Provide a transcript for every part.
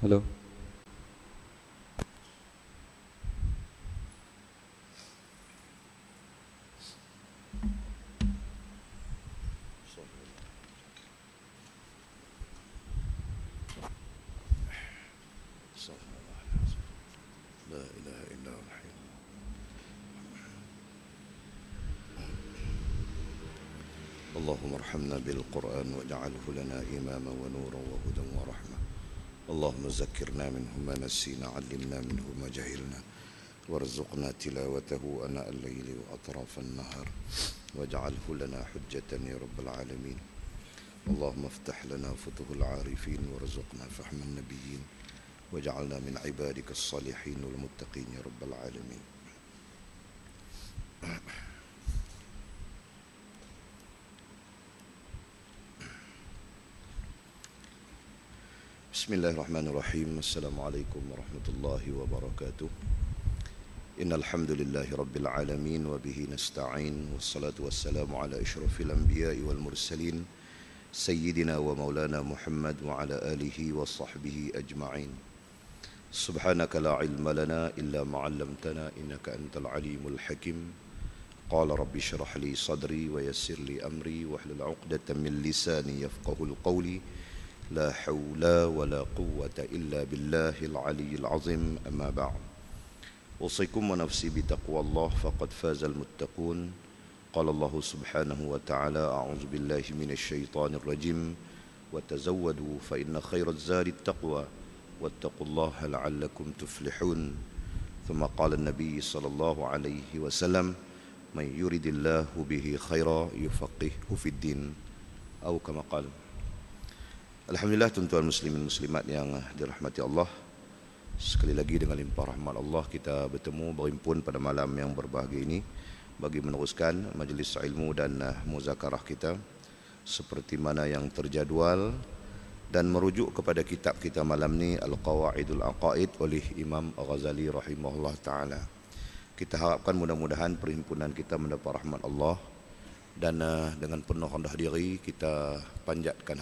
Halo. La ilaha illallah. اللهم ارحمنا بالقرآن واجعله لنا إماما ونورا وهدى ورحمة. اللهم ذكرنا منه ما نسينا، علمنا منه ما جهلنا، وارزقنا تلاوته آناء الليل وأطراف النهار، واجعله لنا حجة يا رب العالمين. اللهم افتح لنا فتوح العارفين وارزقنا فهم النبيين، واجعلنا من عبادك الصالحين والمتقين يا رب العالمين. Bismillahirrahmanirrahim. Assalamualaikum warahmatullahi wabarakatuh. Innal hamdalillahi rabbil alamin wa bihi nasta'in, wassalatu wassalamu ala asyrafil anbiya'i wal mursalin sayyidina wa maulana Muhammad wa ala alihi wa sahbihi ajma'in. Subhanaka la ilma lana illa ma 'allamtana innaka antal alimul hakim. Qala rabbi shrah li sadri wa yassir li amri wahlul 'uqdatam min lisani yafqahul qawli. La hawla wa la quwwata illa billahil aliyyil azim. Amma ba'd. Usikum wa nafsi bi taqwallah faqad fazal muttaqun. Qala Allah subhanahu wa ta'ala a'udzu billahi minasy syaithanir rajim wa tazawwadu fa inna khairaz zadit taqwa wattaqullaha la'allakum tuflihun. Thumma qala an-nabiy sallallahu alaihi wasallam man yuridillahu bihi khaira yufaqihuhu fid din, atau kama qala. Alhamdulillah, tuan-tuan muslimin muslimat yang dirahmati Allah, sekali lagi dengan limpah rahmat Allah kita bertemu berhimpun pada malam yang berbahagia ini bagi meneruskan majlis ilmu dan muzakarah kita seperti mana yang terjadual dan merujuk kepada kitab kita malam ni Al-Qawaidul Aqaid oleh Imam Ghazali rahimahullah ta'ala. Kita harapkan mudah-mudahan perhimpunan kita mendapat rahmat Allah dan dengan penuh rendah diri kita panjatkan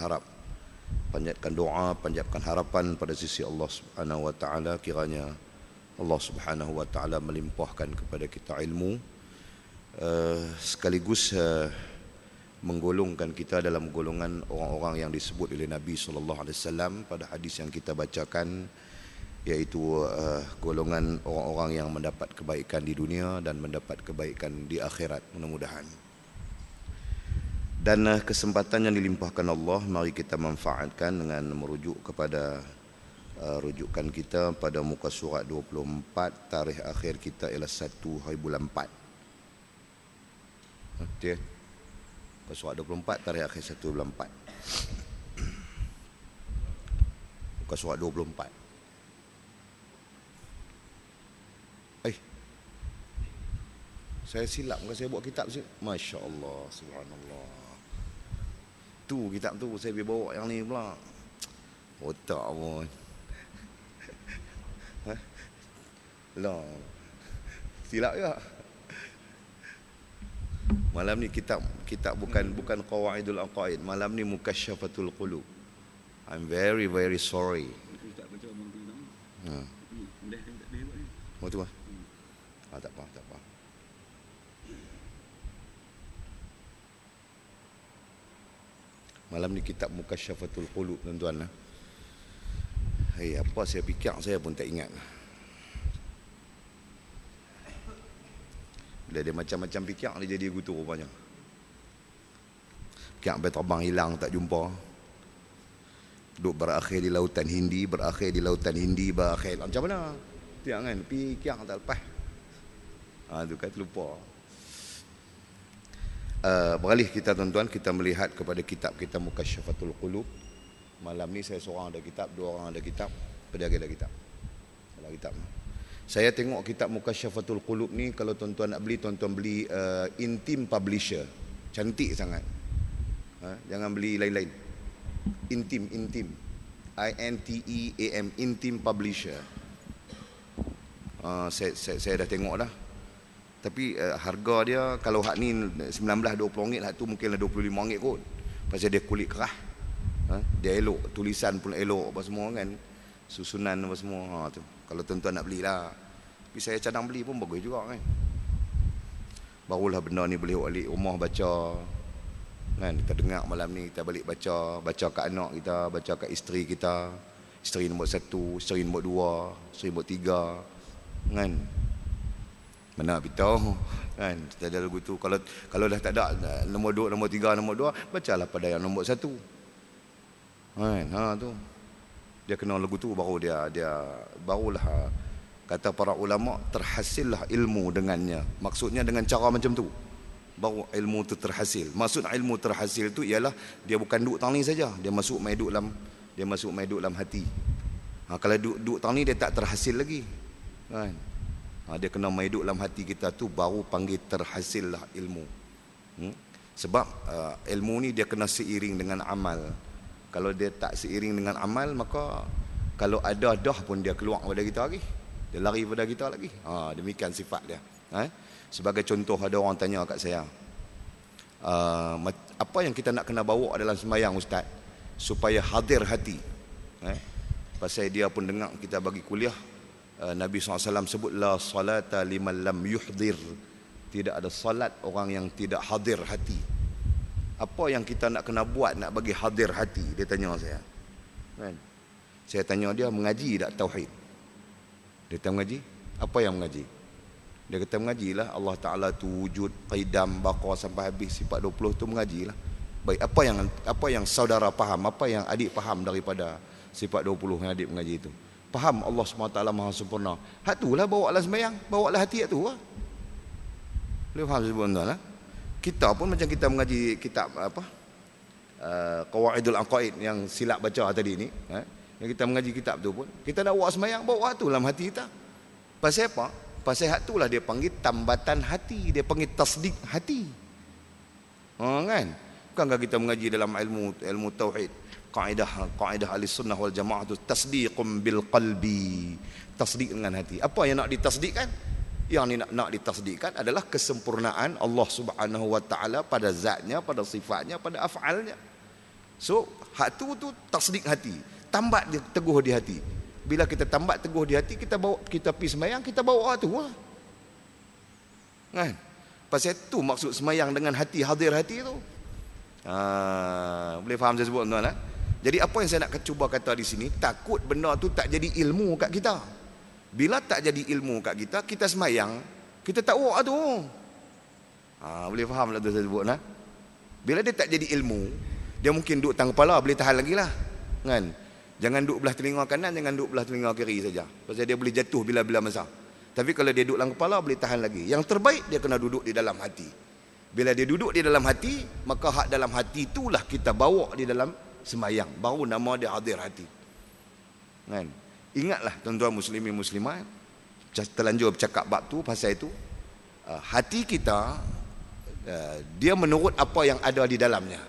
doa, panjatkan harapan pada sisi Allah Subhanahu wa taala, kiranya Allah Subhanahu wa taala melimpahkan kepada kita ilmu sekaligus menggolongkan kita dalam golongan orang-orang yang disebut oleh Nabi sallallahu alaihi wasallam pada hadis yang kita bacakan, iaitu golongan orang-orang yang mendapat kebaikan di dunia dan mendapat kebaikan di akhirat, mudah-mudahan. Dan kesempatan yang dilimpahkan Allah, mari kita manfaatkan dengan merujuk kepada rujukan kita pada muka surat 24, tarikh akhir kita ialah 1 hari bulan 4. Okey. Muka surat 24, tarikh akhir 1 bulan 4. Muka surat 24. Saya silap ke saya buat kitab sini? Masya Allah, subhanallah. Tu kitab tu saya pergi bawa yang ni pula. Otak pun. Lah. Silap ke? Malam ni kitab bukan Qawaidul Aqaid. Malam ni Mukasyafatul Qulub. I'm very very sorry. Oh tu ah. Tak apa. Malam ni kitab Mukasyafatul Qulub, tuan-tuan. Apa saya fikir saya pun tak ingat. Bila dia macam-macam fikir, dia jadi gutur rupanya. Fikir sampai terbang hilang tak jumpa. Duk berakhir di lautan Hindi, berakhir macam mana? Tiang kan fikir tak lepas. Tu kata lupa. Beralih kita, tuan-tuan, kita melihat kepada kitab kita Mukasyafatul Qulub. Malam ni saya seorang ada kitab, dua orang ada kitab, pedagang ada kitab. Ada kitab. Saya tengok kitab Mukasyafatul Qulub ni, kalau tuan-tuan nak beli, tuan-tuan beli Intim Publisher. Cantik sangat. Jangan beli lain-lain. Intim INTEAM, Intim Publisher. Saya dah tengok dah. Tapi harga dia kalau hak ni 19-20 ringgit, hak tu mungkinlah 25 ringgit kot. Pasal dia kulit kerah. Dia elok, tulisan pun elok apa semua kan. susunan apa semua. Tu. Kalau tuan-tuan nak belilah. Tapi saya cadang beli pun bagus juga kan. Barulah benda ni boleh balik rumah baca. Kan kita dengar malam ni kita balik baca kat anak kita, baca kat isteri kita. Isteri nombor 1, isteri nombor 2, isteri nombor 3. Kan? Mana beritahu kan kita ada lagu tu. Kalau dah tak ada nombor 2, nombor 3, nombor 2, bacalah pada yang nombor 1. Kan? Tu. Dia kenal lagu tu baru dia barulah kata para ulama terhasillah ilmu dengannya. Maksudnya dengan cara macam tu baru ilmu tu terhasil. Maksud ilmu terhasil tu ialah dia bukan duduk tang ni saja, dia masuk mai duduk dalam hati. Kalau duduk tang ni dia tak terhasil lagi. Kan? Dia kena mai duduk dalam hati kita tu baru panggil terhasillah ilmu. Sebab ilmu ni dia kena seiring dengan amal. Kalau dia tak seiring dengan amal, maka kalau ada dah pun dia keluar pada kita lagi. Dia lari pada kita lagi. Demikian sifat dia. Sebagai contoh, ada orang tanya kat saya, apa yang kita nak kena bawa dalam sembahyang Ustaz supaya hadir hati? Pasal dia pun dengar kita bagi kuliah, Nabi SAW sebut la salata liman lam yuhdir. Tidak ada salat orang yang tidak hadir hati. Apa yang kita nak kena buat nak bagi hadir hati? Dia tanya saya. Kan? Saya tanya dia, mengaji tak tauhid? Dia kata mengaji. Apa yang mengaji? Dia kata mengajilah Allah Ta'ala tu wujud, qidam, baqa sampai habis sifat 20 tu mengajilah. Baik, apa yang saudara faham, apa yang adik faham daripada sifat 20 yang adik mengaji itu? Faham Allah SWT Maha Sempurna. Hak tu lah bawa lah sembahyang, bawa lah hati hak tu lah. Boleh faham sebenarnya lah. Kita pun macam kita mengaji kitab Qawaidul Aqaid yang silap baca tadi ni, yang kita mengaji kitab tu pun kita nak buat sembahyang, bawa tu dalam hati kita. Pasal apa? Pasal hak tu lah dia panggil tambatan hati, dia panggil tasdik hati. Kan? Bukankah kita mengaji dalam ilmu tauhid, kaedah ahli sunnah wal jamaah tu tasdiqum bil qalbi, tasdik dengan hati. Apa yang nak ditasdikkan? Yang ni nak ditasdikkan adalah kesempurnaan Allah Subhanahu wa taala pada zatnya, pada sifatnya, pada af'alnya. So, hak tu tasdik hati. Tambat dia teguh di hati. Bila kita tambat teguh di hati, kita pergi sembahyang, kita bawa tu lah. Kan? Pasal tu maksud sembahyang dengan hati, hadir hati tu. Boleh faham saya sebut tuan-tuan? Jadi apa yang saya nak cuba kata di sini, takut benda tu tak jadi ilmu kat kita. Bila tak jadi ilmu kat kita, kita sembahyang, kita tak buat tu. Boleh faham tak tu saya sebut? Bila dia tak jadi ilmu, dia mungkin duduk tang kepala, boleh tahan lagi lah. Kan? Jangan duduk belah telinga kanan, jangan duduk belah telinga kiri saja. Pasal dia boleh jatuh bila-bila masa. Tapi kalau dia duduk dalam kepala, boleh tahan lagi. Yang terbaik, dia kena duduk di dalam hati. Bila dia duduk di dalam hati, maka hak dalam hati itulah kita bawa di dalam sembahyang. Baru nama dia hadir hati. Kan? Ingatlah tuan-tuan muslimin muslimat, terlanjur bercakap bab tu pasal itu, hati kita dia menurut apa yang ada di dalamnya.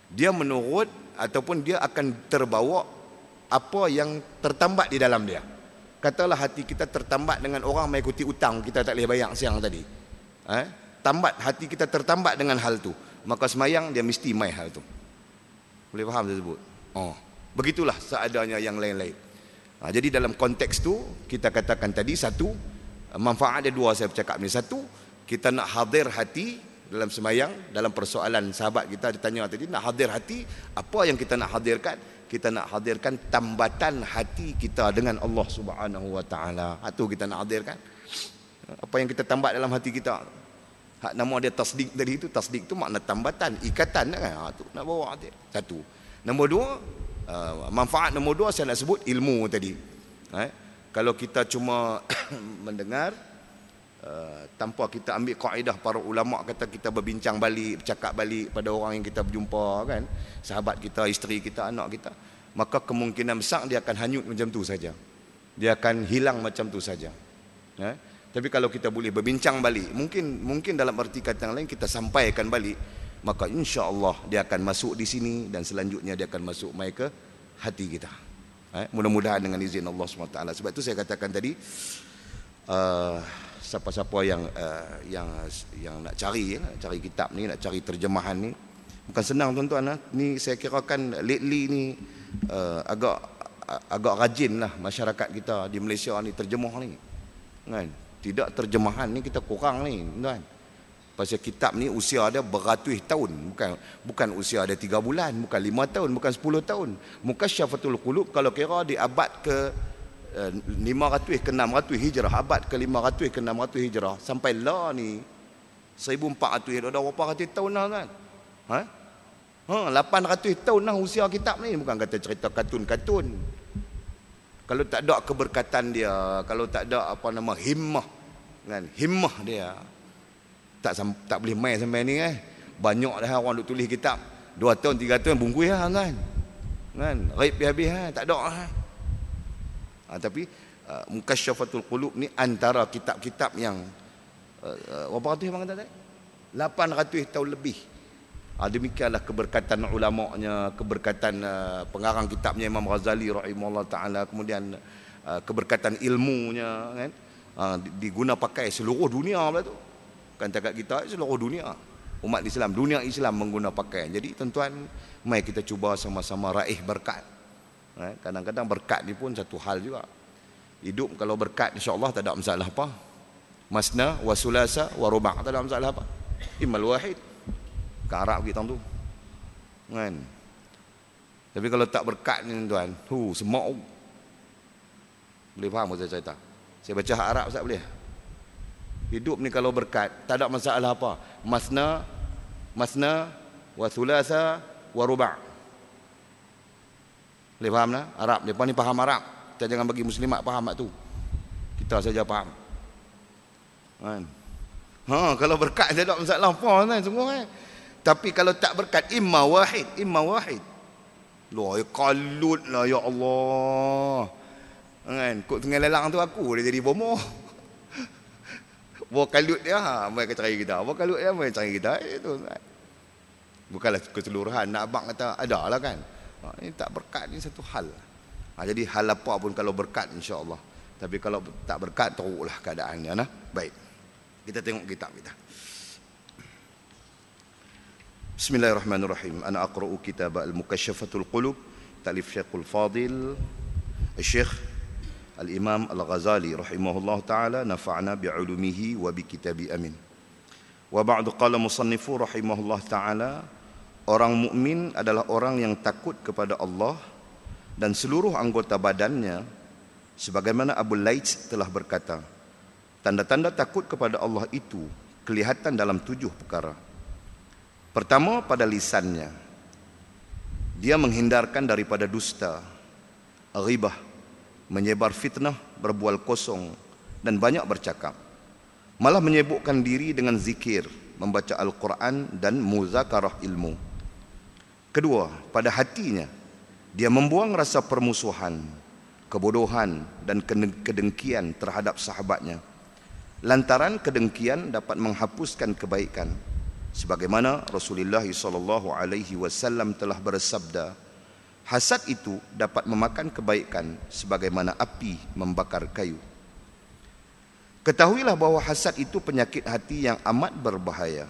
Dia menurut ataupun dia akan terbawa apa yang tertambat di dalam dia. Katalah hati kita tertambat dengan orang mengikuti utang, kita tak boleh bayar siang tadi. Tambat hati kita tertambat dengan hal tu, maka semayang dia mesti mai hal tu. Boleh faham saya sebut? Begitulah seadanya yang lain-lain. Jadi dalam konteks tu kita katakan tadi, satu, manfaat ada dua saya bercakap ni. Satu, kita nak hadir hati dalam sembahyang. Dalam persoalan sahabat kita ditanya tadi, nak hadir hati, apa yang kita nak hadirkan? Kita nak hadirkan tambatan hati kita dengan Allah Subhanahu wa taala. Itu kita nak hadirkan. Apa yang kita tambat dalam hati kita. Hak nama dia tasdik tadi itu, tasdik tu makna tambatan, ikatan kan. Tu nak bawa hadir. Satu. Nombor dua, manfaat nombor dua saya nak sebut ilmu tadi. Kalau kita cuma mendengar tanpa kita ambil kaedah para ulama, kata kita berbincang balik, bercakap balik pada orang yang kita berjumpa kan, sahabat kita, isteri kita, anak kita, maka kemungkinan besar dia akan hanyut macam tu saja. Dia akan hilang macam tu saja. Tapi kalau kita boleh berbincang balik, mungkin dalam arti kata yang lain kita sampaikan balik, maka insya-Allah dia akan masuk di sini dan selanjutnya dia akan masuk mai ke hati kita. Mudah-mudahan dengan izin Allah SWT. Sebab itu saya katakan tadi, siapa-siapa yang nak cari kitab ni, nak cari terjemahan ni, bukan senang tuan-tuan. Ni saya kirakan lately ni agak agak rajinlah masyarakat kita di Malaysia ni terjemah ni. Kan? Tidak terjemahan ni kita kurang ni, kan? Pasal kitab ni usia dia beratus tahun, bukan usia dia 3 bulan, bukan 5 tahun, bukan 10 tahun. Mukasyafatul Qulub kalau kira di abad ke 500 ke 600 Hijrah, abad ke 500 ke 600 Hijrah sampai lah ni 1400, dah berapa ratus tahun dah, kan? 800 tahun dah usia kitab ni, bukan kata cerita kartun-kartun. Kalau tak ada keberkatan dia, kalau tak ada himmah, kan? Himmah dia tak boleh main sampai ni, banyak dah orang duk tulis kitab 2 tahun 3 tahun bungkus lah, kan raib habis, tak ada tapi Mukasyafatul Qulub ni antara kitab-kitab yang berapa ratus abang kata tadi, 800 tahun lebih. Demikianlah keberkatan ulama'nya, keberkatan pengarang kitabnya Imam Ghazali rahimahullah ta'ala, kemudian keberkatan ilmunya, kan? Diguna pakai seluruh dunia pula tu, kan takat kita, seluruh dunia umat Islam, dunia Islam mengguna pakai. Jadi tuan-tuan, mari kita cuba sama-sama raih berkat. Kadang-kadang berkat ni pun satu hal juga. Hidup kalau berkat insya-Allah tak ada masalah apa. Masna wa sulasa wa ruba' tak ada masalah apa. Imal wahid ke Arab kita tu, kan? Tapi kalau tak berkat ni tuan, semak. Boleh faham saya cerita? Saya baca Arab tak boleh. Hidup ni kalau berkat tak ada masalah apa. Masna wa sulasa wa ruba'. Boleh faham lah Arab? Mereka ni faham Arab. Kita jangan bagi muslimat faham tu. Kita saja faham, kan? Kalau berkat tak ada masalah apa, kan? Semua, kan? Tapi kalau tak berkat, imma wahid. Loh, kalut lah, ya Allah, kan? Kok tengah lelang tu aku dia jadi bomoh. Bawa kalut dia, mereka cari kita. Bawa kalut dia, mereka cari kita. Itu, kan? Bukanlah keseluruhan. Nak abang kata ada lah, kan? Ini tak berkat ni satu hal. Jadi hal apa pun kalau berkat insya-Allah. Tapi kalau tak berkat, teruklah keadaannya. Baik, kita tengok kitab kita. Bismillahirrahmanirrahim. Ana aqra'u kitab Al-Mukasyafatul Qulub ta'lif Syekhul Fadil Syekh Al-Imam Al-Ghazali rahimahullah ta'ala, nafa'na bi'ulumihi wa bi kitabi amin. Wa ba'du, qala musannifu rahimahullah ta'ala, orang mukmin adalah orang yang takut kepada Allah dan seluruh anggota badannya, sebagaimana Abu Laits telah berkata, tanda-tanda takut kepada Allah itu kelihatan dalam 7 perkara. Pertama, pada lisannya, dia menghindarkan daripada dusta, ghibah, menyebar fitnah, berbual kosong dan banyak bercakap, malah menyibukkan diri dengan zikir, membaca Al-Quran dan muzakarah ilmu. Kedua, pada hatinya, dia membuang rasa permusuhan, kebodohan dan kedengkian terhadap sahabatnya. Lantaran kedengkian dapat menghapuskan kebaikan, sebagaimana Rasulullah SAW telah bersabda, hasad itu dapat memakan kebaikan sebagaimana api membakar kayu. Ketahuilah bahawa hasad itu penyakit hati yang amat berbahaya.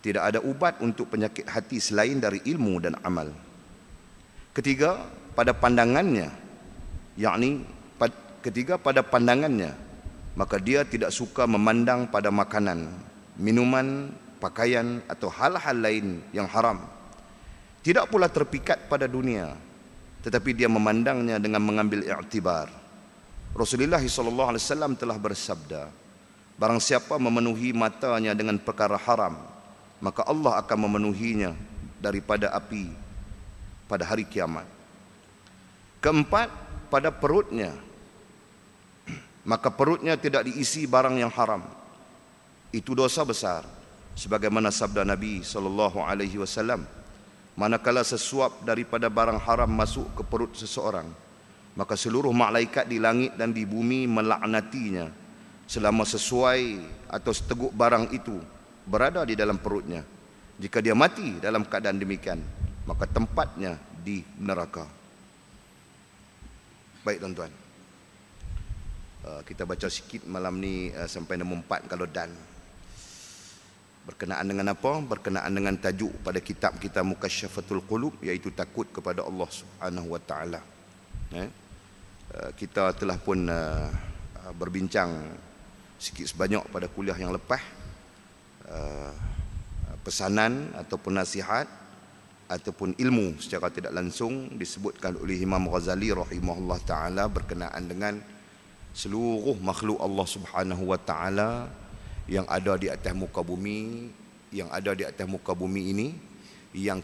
Tidak ada ubat untuk penyakit hati selain dari ilmu dan amal. Ketiga, pada pandangannya, maka dia tidak suka memandang pada makanan, minuman, pakaian atau hal-hal lain yang haram. Tidak pula terpikat pada dunia, tetapi dia memandangnya dengan mengambil i'tibar. Rasulullah SAW telah bersabda, barang siapa memenuhi matanya dengan perkara haram, maka Allah akan memenuhinya daripada api pada hari kiamat. Keempat, pada perutnya, maka perutnya tidak diisi barang yang haram. Itu dosa besar, sebagaimana sabda Nabi SAW, manakala sesuap daripada barang haram masuk ke perut seseorang, maka seluruh malaikat di langit dan di bumi melaknatinya selama sesuai atau seteguk barang itu berada di dalam perutnya. Jika dia mati dalam keadaan demikian, maka tempatnya di neraka. Baik tuan-tuan, kita baca sikit malam ni sampai nombor 4 kalau dan. Berkenaan dengan apa? Berkenaan dengan tajuk pada kitab kita Mukasyafatul Qulub, iaitu takut kepada Allah Subhanahu wa taala. Kita telah pun berbincang sikit sebanyak pada kuliah yang lepas, pesanan ataupun nasihat ataupun ilmu secara tidak langsung disebutkan oleh Imam Ghazali rahimahullah taala berkenaan dengan seluruh makhluk Allah Subhanahu wa taala yang ada di atas muka bumi, ini, yang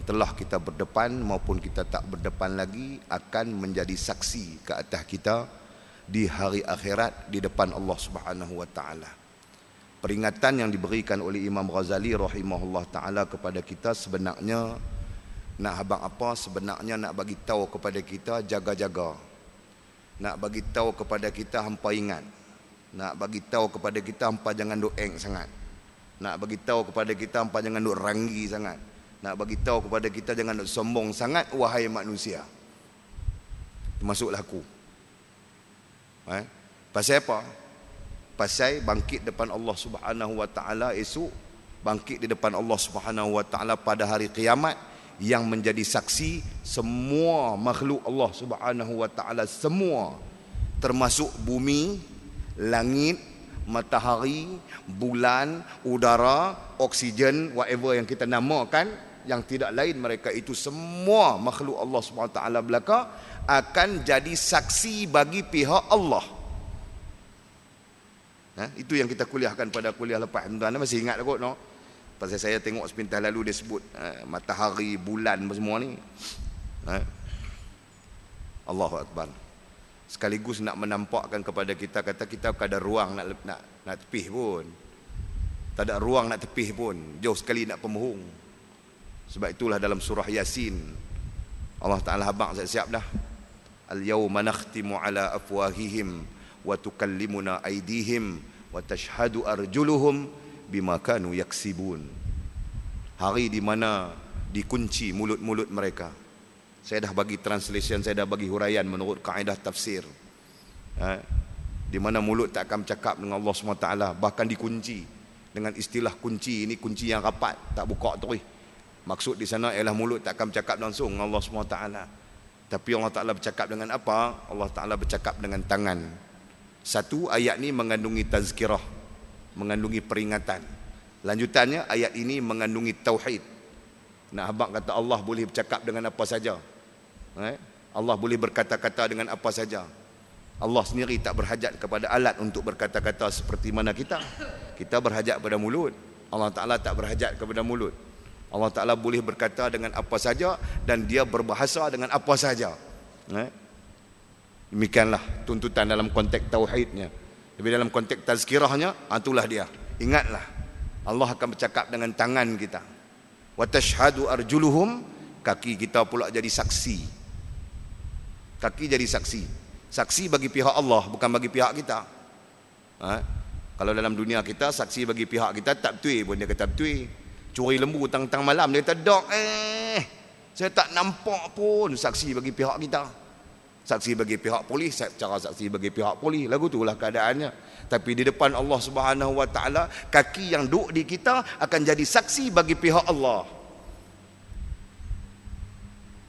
telah kita berdepan maupun kita tak berdepan lagi, akan menjadi saksi ke atas kita di hari akhirat di depan Allah Subhanahu wa taala. Peringatan yang diberikan oleh Imam Ghazali rahimahullah taala kepada kita sebenarnya nak habang apa? Sebenarnya nak bagi tahu kepada kita jaga-jaga. Nak bagi tahu kepada kita hampa ingat. Nak bagi tahu kepada kita hampa jangan doeng sangat. Nak bagi tahu kepada kita hampa jangan duk ranggi sangat. Nak bagi tahu kepada kita jangan duk sombong sangat wahai manusia. Termasuklah aku. Pasal apa? Pasal bangkit depan Allah Subhanahu wa taala esok, bangkit di depan Allah Subhanahu wa taala pada hari kiamat, yang menjadi saksi semua makhluk Allah Subhanahu wa taala semua, termasuk bumi, langit, matahari, bulan, udara, oksigen, whatever yang kita namakan, yang tidak lain mereka itu semua makhluk Allah Subhanahu wa taala belaka akan jadi saksi bagi pihak Allah. Itu yang kita kuliahkan pada kuliah lepas. Tuan-tuan masih ingat kot no? Pasal saya tengok sepintas lalu dia sebut matahari, bulan semua ni. Allahu Akbar. Sekaligus nak menampakkan kepada kita, kata kita tak ada ruang nak tepih pun. Tak ada ruang nak tepih pun. Jauh sekali nak pemohong. Sebab itulah dalam surah Yasin Allah Ta'ala habaq siap dah. Al-yawma nakhtimu ala afwahihim wa tukallimuna aydihim wa tashhadu arjuluhum bima kanu yaksibun. Hari di mana dikunci mulut-mulut mereka. Saya dah bagi translation, saya dah bagi huraian menurut kaedah tafsir. Di mana mulut tak akan bercakap dengan Allah SWT, bahkan dikunci dengan istilah kunci. Ini kunci yang rapat, tak buka terus. Maksud di sana ialah mulut tak akan bercakap langsung dengan Allah SWT. Tapi Allah Ta'ala bercakap dengan apa? Allah Ta'ala bercakap dengan tangan. Satu, ayat ni mengandungi tazkirah, mengandungi peringatan. Lanjutannya, ayat ini mengandungi tauhid. Nak habaq kata Allah boleh bercakap dengan apa saja. Allah boleh berkata-kata dengan apa saja. Allah sendiri tak berhajat kepada alat untuk berkata-kata seperti mana kita. Kita berhajat pada mulut. Allah Ta'ala tak berhajat kepada mulut. Allah Ta'ala boleh berkata dengan apa saja dan dia berbahasa dengan apa saja. Demikianlah tuntutan dalam konteks tauhidnya. Tapi dalam konteks tazkirahnya, itulah dia. Ingatlah, Allah akan bercakap dengan tangan kita. Wa tashhadu arjuluhum, kaki kita pula jadi saksi. Kaki jadi saksi. Saksi bagi pihak Allah, bukan bagi pihak kita. Kalau dalam dunia kita, saksi bagi pihak kita tak betul pun dia kata betul. Curi lembu tang-tang malam dia kata dok saya tak nampak pun, saksi bagi pihak kita. Saksi bagi pihak polis, cara saksi bagi pihak polis, lagu itulah keadaannya. Tapi di depan Allah Subhanahu wa taala, kaki yang duduk di kita akan jadi saksi bagi pihak Allah.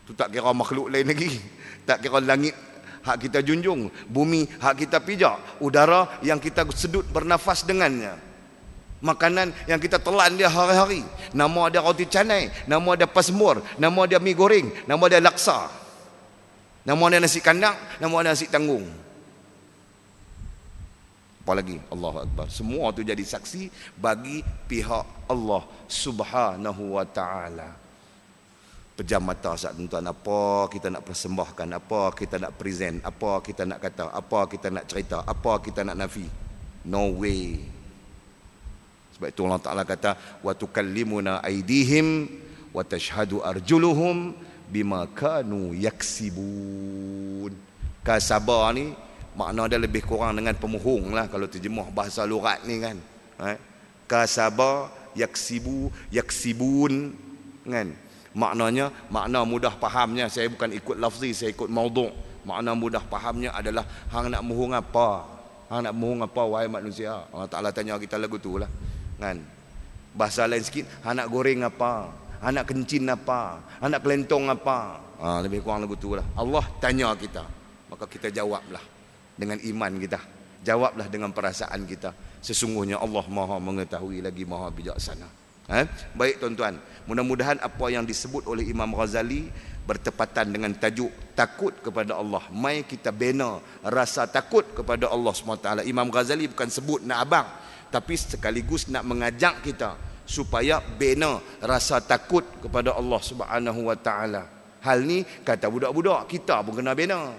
Tu tak kira makhluk lain lagi. Tak kira langit hak kita junjung, bumi hak kita pijak, udara yang kita sedut bernafas dengannya, makanan yang kita telan dia hari-hari, nama dia roti canai, nama dia pasmur, nama dia mi goreng, nama dia laksa, nama dia nasi kandang, nama dia nasi tanggung. Apalagi Allahu Akbar. Semua tu jadi saksi bagi pihak Allah Subhanahu wa taala. Pejam mata saat tuan-tuan, apa kita nak persembahkan, apa kita nak present, apa kita nak kata, apa kita nak cerita, apa kita nak nafi. No way. Sebab itu Allah Ta'ala kata wa tukallimuna aydihim wa tashhadu arjuluhum bima kanu yaksibun. Kasabar ni makna dia lebih kurang dengan pemohong lah kalau terjemah bahasa lurat ni kan. Kasabar, yaksibu, yaksibun kan. Maknanya, makna mudah fahamnya, saya bukan ikut lafzi, saya ikut maudhu'. Makna mudah fahamnya adalah hang nak mohong apa? Hang nak mohong apa wahai manusia? Allah Ta'ala tanya kita lagu tu lah kan. Bahasa lain sikit, anak goreng apa, anak kencin apa, anak kelentong apa. Lebih kurang lagu tu lah. Allah tanya kita, maka kita jawablah dengan iman kita, jawablah dengan perasaan kita. Sesungguhnya Allah Maha mengetahui lagi Maha bijaksana. Baik tuan-tuan, mudah-mudahan apa yang disebut oleh Imam Ghazali bertepatan dengan tajuk takut kepada Allah. Mai kita bina rasa takut kepada Allah SWT. Imam Ghazali bukan sebut nak abang, tapi sekaligus nak mengajak kita supaya bina rasa takut kepada Allah Subhanahu Wa Taala. Hal ni kata budak-budak kita pun kena bina,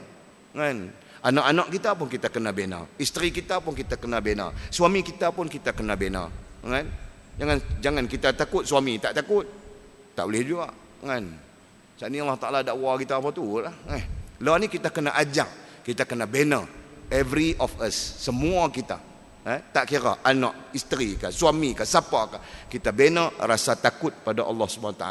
kan? Anak-anak kita pun kita kena bina, isteri kita pun kita kena bina, suami kita pun kita kena bina, kan? Jangan kita takut suami tak takut, tak boleh juga, kan? Saat ni Allah Ta'ala dakwa kita apa tu lah. Lah ni kita kena ajak, kita kena bina, every of us, semua kita, tak kira anak, isteri ke, suami ke, siapa ke, kita bina rasa takut pada Allah SWT.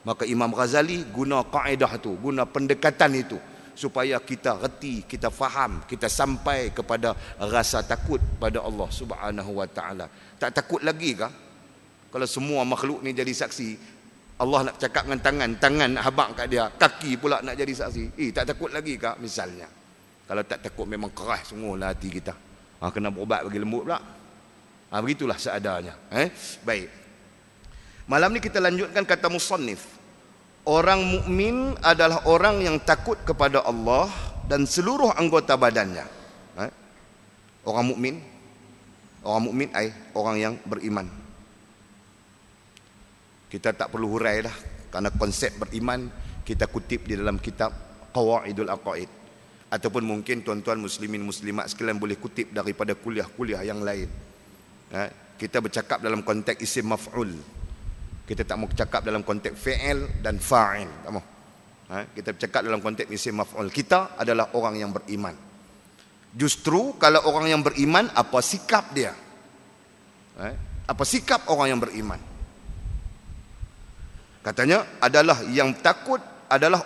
Maka Imam Ghazali guna kaedah tu, guna pendekatan itu, supaya kita reti, kita faham, kita sampai kepada rasa takut pada Allah Subhanahu Wa Taala. Tak takut lagi kah kalau semua makhluk ni jadi saksi? Allah nak cakap dengan tangan nak habaq kat dia, kaki pula nak jadi saksi. Tak takut lagi kah misalnya? Kalau tak takut memang keras semualah hati kita. Kena berubat bagi lembut pula. Begitulah seadanya. Baik. Malam ni kita lanjutkan kata musannif. Orang mukmin adalah orang yang takut kepada Allah dan seluruh anggota badannya. Orang mukmin orang yang beriman. Kita tak perlu hurai dah, kerana konsep beriman kita kutip di dalam kitab Qawaidul Aqaid, ataupun mungkin tuan-tuan muslimin muslimat sekalian boleh kutip daripada kuliah-kuliah yang lain. Kita bercakap dalam konteks isim maf'ul. Kita tak mau cakap dalam konteks fi'il dan fa'il, tak mau. Kita bercakap dalam konteks isim maf'ul. Kita adalah orang yang beriman. Justru kalau orang yang beriman, apa sikap dia? Apa sikap orang yang beriman? Katanya adalah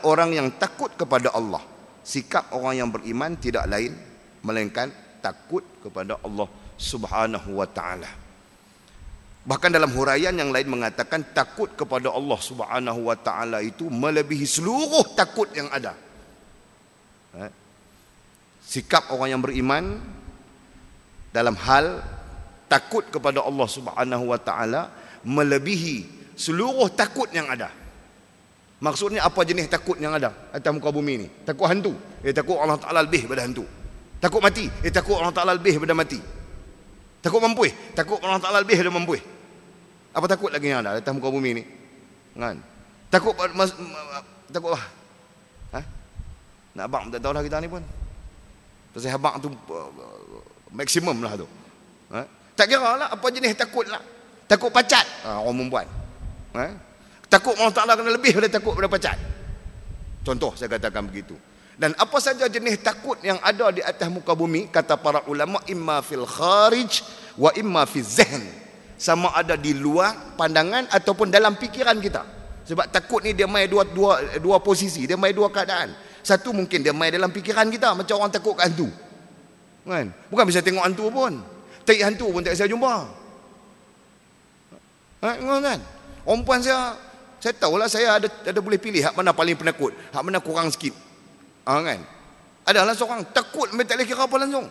orang yang takut kepada Allah. Sikap orang yang beriman tidak lain melainkan takut kepada Allah Subhanahu Wa Taala. Bahkan dalam huraian yang lain mengatakan takut kepada Allah Subhanahu Wa Taala itu melebihi seluruh takut yang ada. Sikap orang yang beriman dalam hal takut kepada Allah Subhanahu Wa Taala melebihi seluruh takut yang ada. Maksudnya apa jenis takut yang ada atas muka bumi ni? Takut hantu, takut Allah Ta'ala lebih daripada hantu. Takut mati, takut Allah Ta'ala lebih daripada mati. Takut mampuih, takut Allah Ta'ala lebih daripada mampuih. Apa takut lagi yang ada atas muka bumi ni? Kan? Takut apa? Nak abang tak tahu dah kita ni pun. Pasal abang tu maksimum lah tu. Tak kira lah apa jenis takut lah. Takut pacat, orang perempuan. Takut Allah Ta'ala kena lebih daripada takut pada pacat. Contoh saya katakan begitu. Dan apa saja jenis takut yang ada di atas muka bumi, kata para ulama, imma fil kharij wa imma fil zihn. Sama ada di luar pandangan ataupun dalam fikiran kita. Sebab takut ni dia main dua posisi, dia main dua keadaan. Satu mungkin dia main dalam fikiran kita, macam orang takut kat hantu. Kan? Bukan bisa tengok hantu pun. Tai hantu pun tak bisa jumpa. Kan? Orang puan saya tahulah saya ada boleh pilih hak mana paling penakut, hak mana kurang sikit. Kan? Adalah seorang takut memang tak boleh kira apa langsung.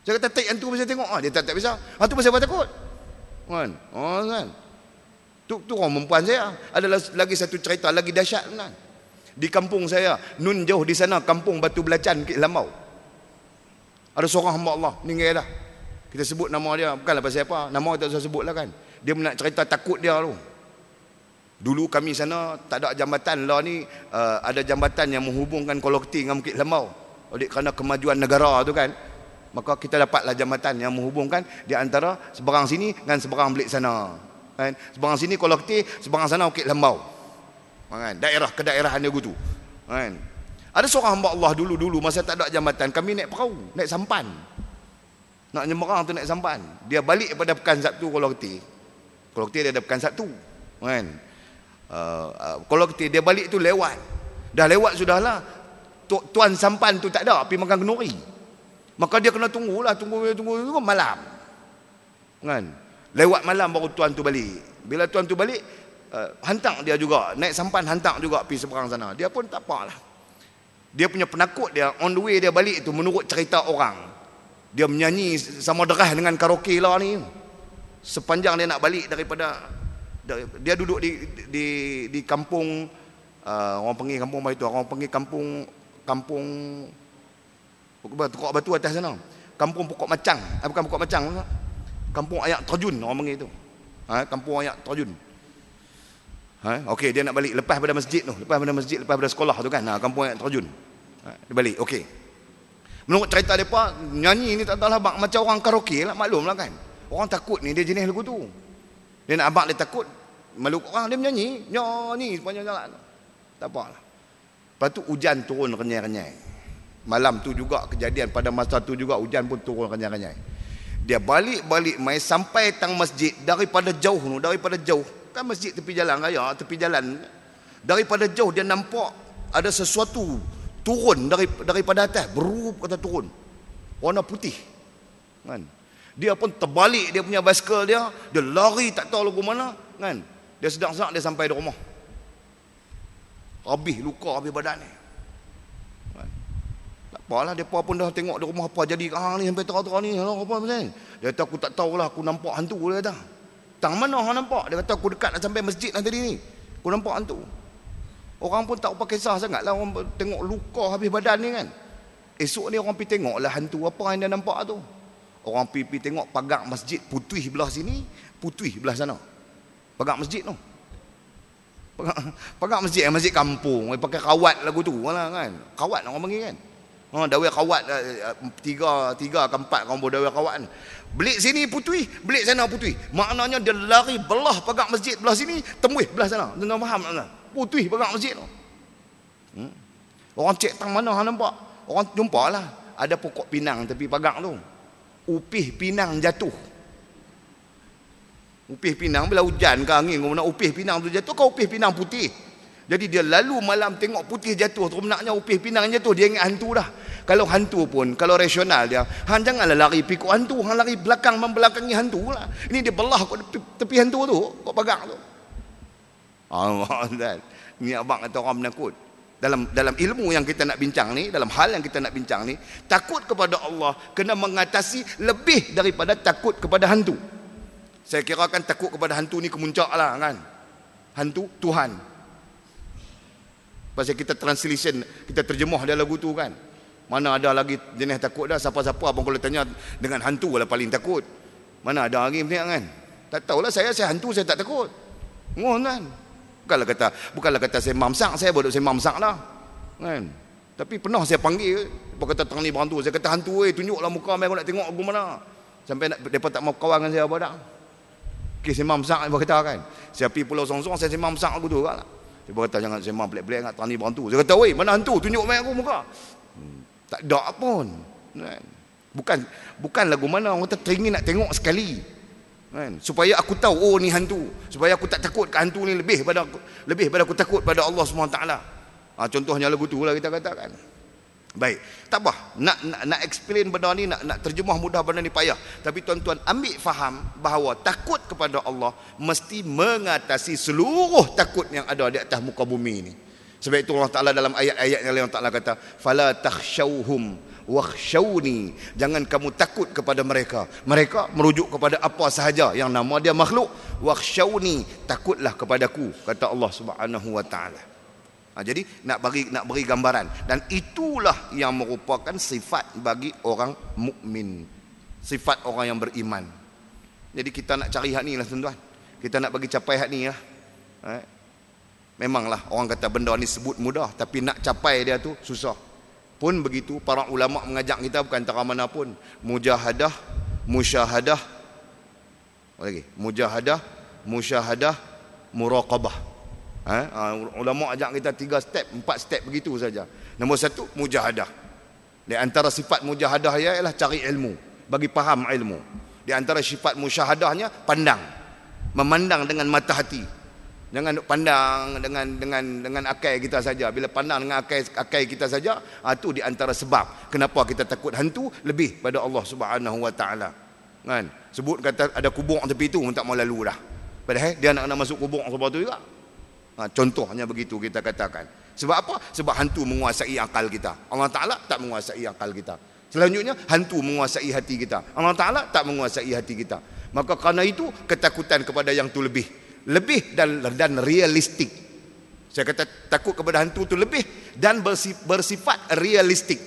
Saya kata tai hantu bisa tengok, dia tak bisa. Hantu pasal apa takut? Kan? Kan? Tu orang perempuan saya. Ada lagi satu cerita lagi dahsyat kan? Di kampung saya, nun jauh di sana, kampung Batu Belacan, Bukit Lambau. Ada seorang hamba Allah meninggal dah. Kita sebut nama dia, bukanlah pasal apa, nama kita tak usah sebut lah kan. Dia nak cerita takut dia tu. Dulu kami sana tak ada jambatan lah ni, ada jambatan yang menghubungkan Kuala Keti dengan Bukit Lambau. Oleh kerana kemajuan negara tu kan, maka kita dapatlah jambatan yang menghubungkan di antara seberang sini dengan seberang belik sana. Kan? Seberang sini Kuala Keti, seberang sana Bukit Lambau. Kan? Daerah kedaerahan dia gitu. Kan? Ada seorang hamba Allah dulu masa tak ada jambatan, kami naik perahu, naik sampan. Nak nyeberang tu naik sampan. Dia balik pada pekan Sabtu Kuala Keti. Kuala Keti dia ada pekan Sabtu. Kan? Kuala Keti dia balik tu lewat. Dah lewat sudahlah. Tuan sampan tu tak ada, pergi makan kenduri. Maka dia kena tunggu malam. Kan? Lewat malam baru tuan tu balik. Bila tuan tu balik, hantar dia juga, naik sampan hantar juga pergi seberang sana. Dia pun tak apalah. Dia punya penakut dia, on the way dia balik tu, menurut cerita orang, dia menyanyi sama derah dengan karaoke lah ni. Sepanjang dia nak balik daripada dia duduk di kampung, orang panggil kampung apa itu? Orang panggil kampung Pokok Batu atas sana. Kampung Pokok Macang. Bukan Pokok Macang. Kampung Ayak Terjun orang panggil itu. Kampung Ayak Terjun. Okey, dia nak balik lepas pada masjid tu, lepas pada sekolah tu kan. Kampung Ayak Terjun. Dia balik. Okey. Menurut cerita depa, nyanyi ni tak tahulah macam orang karaoke lah, maklumlah kan. Orang takut ni dia jenis lagu tu. Dia nak abang dia takut, malu orang dia menyanyi, nyanyi sepanjang jalan. Tak apalah. Lepas tu hujan turun renyai-renyai. Malam tu juga kejadian, pada masa tu juga hujan pun turun renyai-renyai. Dia balik mai sampai tang masjid daripada jauh, kan masjid tepi jalan raya, tepi jalan. Daripada jauh dia nampak ada sesuatu turun daripada atas, berup kata turun. Warna putih. Kan? Dia pun terbalik dia punya basikal dia lari tak tahu lagu mana, kan. Dia sedang-sedang dia sampai di rumah. Habis luka, habis badan ni. Kan? Tak apalah, depa pun dah tengok di rumah apa jadi ni sampai terang-terang ni. Apa pasal? Dia kata aku tak tahulah, aku nampak hantu, dia kata. Tang mana hang nampak? Dia kata aku dekat nak sampai masjid tadi ni. Aku nampak hantu. Orang pun tak apa kisah sangatlah, orang tengok luka habis badan ni kan. Esok ni orang pergi tengoklah hantu apa yang dia nampak tu. Orang pergi tengok pagar masjid putih belah sini, putih belah sana. Pagar masjid tu. Pagar masjid, masjid kampung, pakai kawat lagu tu kan. Kawat orang panggil kan. Dawai kawat, tiga ke empat orang bawa dawai kawat. Belik sini putih, belik sana putih. Maknanya dia lari belah pagar masjid belah sini, tembus belah sana. Tuan faham tak? Putih pagar masjid tu. Orang cek tang mana hang nampak? Orang jumpa lah, ada pokok pinang tepi pagar tu. Upih pinang jatuh. Upih pinang bila hujan ke angin, mana upih pinang tu jatuh, kau upih pinang putih. Jadi dia lalu malam tengok putih jatuh, sebenarnya upih pinang jatuh, dia ingat hantu dah. Kalau hantu pun, kalau rasional dia, hang janganlah lari pikuk hantu, hang lari belakang membelakangi hantu lah. Ini dia belah kat tepi hantu tu, kat pagar tu. Ni abang kata orang menakut. Dalam ilmu yang kita nak bincang ni, dalam hal yang kita nak bincang ni, takut kepada Allah kena mengatasi lebih daripada takut kepada hantu. Saya kira kan takut kepada hantu ni kemuncak lah kan. Hantu Tuhan. Pasal kita translation, kita terjemah dia lagu tu kan. Mana ada lagi jenis takut dah. Siapa-siapa abang kalau tanya dengan hantu lah paling takut. Mana ada lagi kan. Tak tahulah, saya hantu saya tak takut. Ngon kan. Bukanlah kata saya mamsak, saya bodoh saya mamsak lah. Kan? Tapi pernah saya panggil, apa kata tang ni berhantu, saya kata hantu tunjuklah muka mai aku nak tengok aku mana. Sampai depa tak mau kawan dengan saya apa dak. Okey saya mamsak apa kata kan. Saya pergi Pulau Songsong saya mamsak aku tu lah. Dia kata jangan saya mam pelik-pelik ingat tang ni berhantu. Saya kata oi mana hantu tunjuk mai aku muka. Tak ada pun. Kan? Bukan lagu mana orang kata teringin nak tengok sekali. Kan? Supaya aku tahu oh ni hantu, supaya aku tak takut ke hantu ni lebih pada aku takut pada Allah SWT. Contohnya lagu tu lah kita katakan. Baik, tak apa nak explain benda ni, nak terjemah mudah benda ni payah. Tapi tuan-tuan ambil faham bahawa takut kepada Allah mesti mengatasi seluruh takut yang ada di atas muka bumi ni. Sebab itu Allah Ta'ala dalam ayat-ayat yang lain Allah Ta'ala kata fala takhshawhum wakhshawni, jangan kamu takut kepada mereka. Mereka merujuk kepada apa sahaja yang nama dia makhluk. Wakhshawni, takutlah kepadaku, kata Allah Subhanahu wa taala. Jadi nak beri gambaran, dan itulah yang merupakan sifat bagi orang mukmin, sifat orang yang beriman. Jadi kita nak cari hak ni lah tuan-tuan. Kita nak bagi capai hak ni lah. Memanglah orang kata benda ni sebut mudah, tapi nak capai dia tu susah. Pun begitu para ulama mengajak kita bukan antara mana pun. Mujahadah, musyahadah, musyahadah, muraqabah. Ulama ajak kita 3 step, 4 step begitu saja. Nombor 1 mujahadah. Di antara sifat mujahadah ialah cari ilmu, bagi faham ilmu. Di antara sifat musyahadahnya pandang, memandang dengan mata hati. Jangan pandang dengan akal kita saja. Bila pandang dengan akal kita saja, itu di antara sebab kenapa kita takut hantu lebih pada Allah Subhanahu wa taala. Kan? Sebut kata ada kubur tepi tu pun tak mau lalu dah. Padahal dia nak masuk kubur sebab tu juga. Contohnya begitu kita katakan. Sebab apa? Sebab hantu menguasai akal kita. Allah Ta'ala tak menguasai akal kita. Selanjutnya, hantu menguasai hati kita. Allah Ta'ala tak menguasai hati kita. Maka kerana itu, ketakutan kepada yang tu lebih dan realistik. Saya kata takut kepada hantu tu lebih dan bersifat realistik.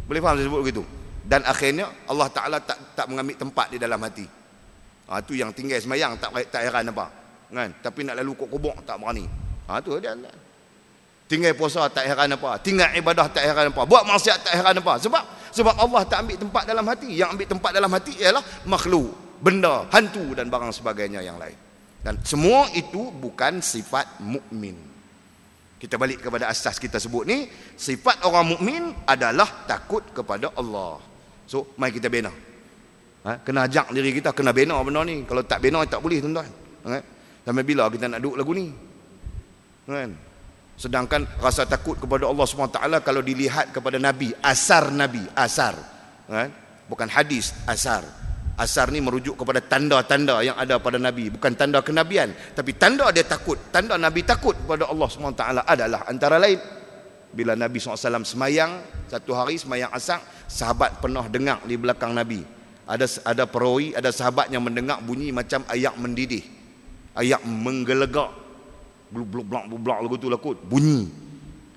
Boleh faham saya sebut begitu? Dan akhirnya Allah Ta'ala tak mengambil tempat di dalam hati. Itu yang tinggal semayang tak heran apa. Kan? Tapi nak lalu kok kubur tak berani. Itu dia. Tinggal puasa tak heran apa. Tinggal ibadah tak heran apa. Buat maksiat tak heran apa. Sebab Allah tak ambil tempat dalam hati. Yang ambil tempat dalam hati ialah makhluk, benda, hantu dan barang sebagainya yang lain. Dan semua itu bukan sifat mukmin. Kita balik kepada asas kita sebut ni, sifat orang mukmin adalah takut kepada Allah. So, mari kita bina. Kena ajak diri kita, kena bina benda ni. Kalau tak bina, tak boleh tuan-tuan. Sampai bila kita nak duduk lagu ni? Kan? Sedangkan rasa takut kepada Allah SWT kalau dilihat kepada Nabi, asar Nabi, asar. Kan? Bukan hadis, asar. Asar ni merujuk kepada tanda-tanda yang ada pada Nabi. Bukan tanda kenabian, tapi tanda dia takut. Tanda Nabi takut kepada Allah SWT adalah antara lain, bila Nabi SAW semayang, satu hari semayang asar, sahabat pernah dengar di belakang Nabi. Ada perawi, ada sahabat yang mendengar bunyi macam ayak mendidih, ayak menggelegak, bluk-bluk-bluk lagu tu lakut, bunyi.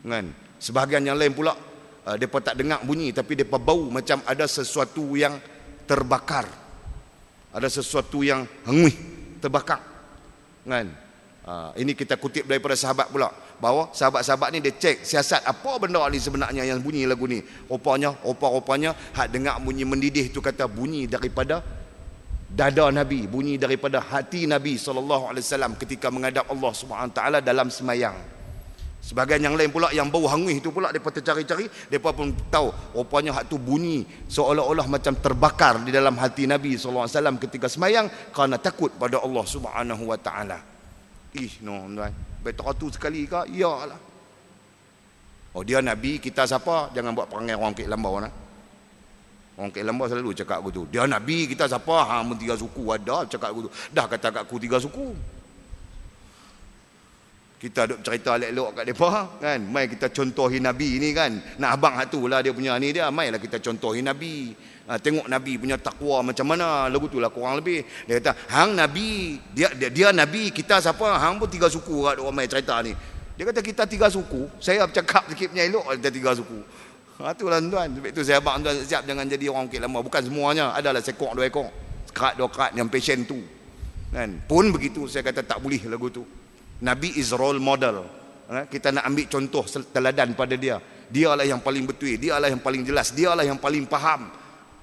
Kan? Sebahagian yang lain pula, mereka tak dengar bunyi, tapi mereka bau macam ada sesuatu yang terbakar. Ada sesuatu yang hangui, terbakar. Kan? Ini kita kutip daripada sahabat pula, bahawa sahabat-sahabat ni dia cek siasat apa benda ni sebenarnya yang bunyi lagu ni. Rupanya hak dengar bunyi mendidih tu kata bunyi daripada dada Nabi, bunyi daripada hati Nabi SAW ketika menghadap Allah SWT dalam semayang. Sebagian yang lain pula yang bau hangui itu pula mereka tercari-cari, mereka pun tahu rupanya hak tu bunyi seolah-olah macam terbakar di dalam hati Nabi SAW ketika semayang kerana takut pada Allah SWT. No, tuan. Betul sekali ke? Iyalah. Dia Nabi, kita siapa? Jangan buat perangai orang Kek Lambau nah. Orang Kek Lambau selalu cakap begitu. Dia Nabi, kita siapa? Tiga suku ada cakap begitu. Dah kata kat aku tiga suku. Kita duk cerita elok-elok kat depa kan. Mai kita contohi Nabi ni kan. Nak abang hak tu lah dia punya ni dia. Mailah kita contohi Nabi. Tengok Nabi punya takwa macam mana. Lagu tu lah kurang lebih. Dia kata, hang Nabi, dia Nabi, kita siapa? Hang pun tiga suku kat orang mai cerita ni. Dia kata kita tiga suku. Saya bercakap sikit punya elok ada tiga suku. Itulah tuan. Sebab tu saya abang tuan siap jangan jadi orang Kek Lambau. Bukan semuanya. Adalah sekok dua ekor. Sekerat dua kerat yang passion tu. Kan? Pun begitu saya kata tak boleh lagu tu. Nabi is role model. Kita nak ambil contoh teladan pada dia. Dialah yang paling betul, dialah yang paling jelas, dialah yang paling faham.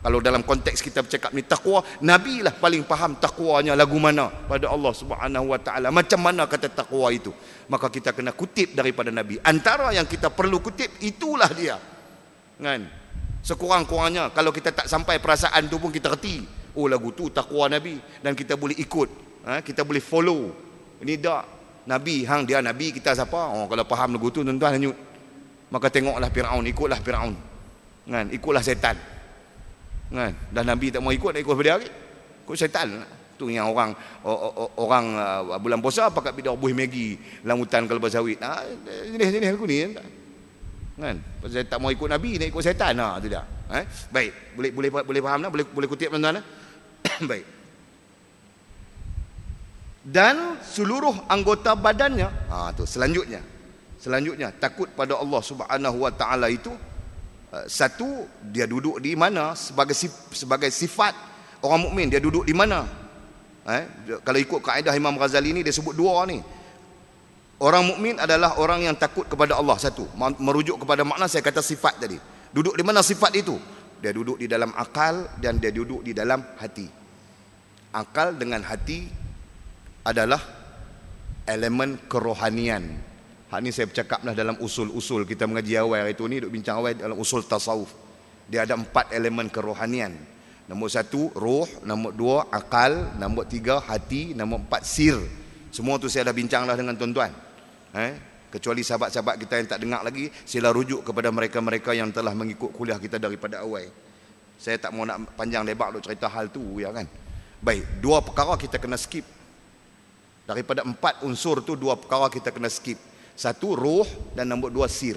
Kalau dalam konteks kita bercakap ni takwa, Nabi lah paling faham takwanya lagu mana pada Allah Subhanahu Wa Taala. Macam mana kata takwa itu? Maka kita kena kutip daripada Nabi. Antara yang kita perlu kutip itulah dia. Kan? Sekurang-kurangnya kalau kita tak sampai perasaan tu pun kita reti. Oh lagu tu takwa Nabi dan kita boleh ikut. Kita boleh follow. Ini dak Nabi, hang dia Nabi, kita siapa? Kalau faham lagu tu tuan-tuan hanyut. Maka tengoklah Firaun, ikutlah Firaun. Kan? Ikutlah setan. Kan? Dan Nabi tak mau ikut, ikut pada hari. Ikut setan. Tu yang orang bulan puasa pakat bidak buih Maggi lambutan kelapa sawit. Jenis-jenis lagu ni. Kan? Pasal tak mau ikut Nabi, nak ikut setan. Tu dah. Baik, boleh faham dah? Boleh kutip tuan-tuan dah? Baik. Dan seluruh anggota badannya, tu selanjutnya takut pada Allah Subhanahu Wa Taala itu, satu, dia duduk di mana sebagai sifat orang mukmin, dia duduk di mana. Kalau ikut kaedah Imam Ghazali ni, dia sebut dua ni. Orang mukmin adalah orang yang takut kepada Allah, satu, merujuk kepada makna saya kata sifat tadi. Duduk di mana sifat itu? Dia duduk di dalam akal dan dia duduk di dalam hati. Akal dengan hati adalah elemen kerohanian. Hak ni saya bercakaplah dalam usul-usul kita mengaji awal hari tu ni, duk bincang awal dalam usul tasawuf. Dia ada 4 elemen kerohanian. Nombor 1 roh, nombor 2 akal, nombor 3 hati, nombor 4 sir. Semua tu saya dah bincanglah dengan tuan-tuan. Kecuali sahabat-sahabat kita yang tak dengar lagi, sila rujuk kepada mereka-mereka yang telah mengikut kuliah kita daripada awal. Saya tak mau nak panjang lebar duk cerita hal tu, ya kan. Baik, 2 perkara kita kena skip. Daripada 4 unsur tu, 2 perkara kita kena skip. 1 ruh dan nombor 2 sir.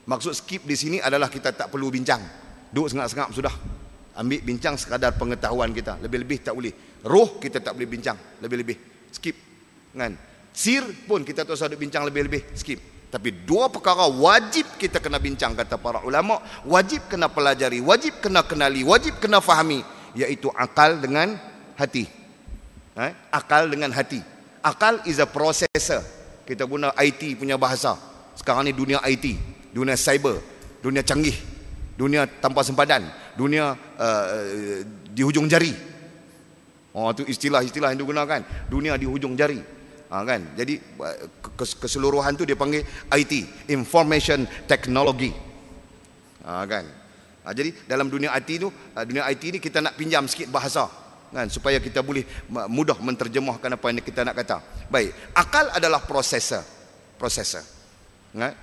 Maksud skip di sini adalah kita tak perlu bincang. Duk sengap-sengap sudah. Ambil bincang sekadar pengetahuan kita. Lebih-lebih tak boleh. Ruh kita tak boleh bincang. Lebih-lebih. Skip. Kan? Sir pun kita tak usah duk bincang lebih-lebih. Skip. Tapi 2 perkara wajib kita kena bincang, kata para ulama. Wajib kena pelajari. Wajib kena kenali. Wajib kena fahami. Iaitu akal dengan hati. Akal dengan hati. Akal is a processor. Kita guna IT punya bahasa. Sekarang ni dunia IT. Dunia cyber. Dunia canggih. Dunia tanpa sempadan. Dunia di hujung jari. Itu istilah-istilah yang digunakan. Dunia di hujung jari. Kan? Jadi keseluruhan tu dia panggil IT, Information Technology. Kan? Jadi dalam dunia IT tu, dunia IT ni kita nak pinjam sikit bahasa, kan, supaya kita boleh mudah menterjemahkan apa yang kita nak kata. Baik, akal adalah processor. Kan?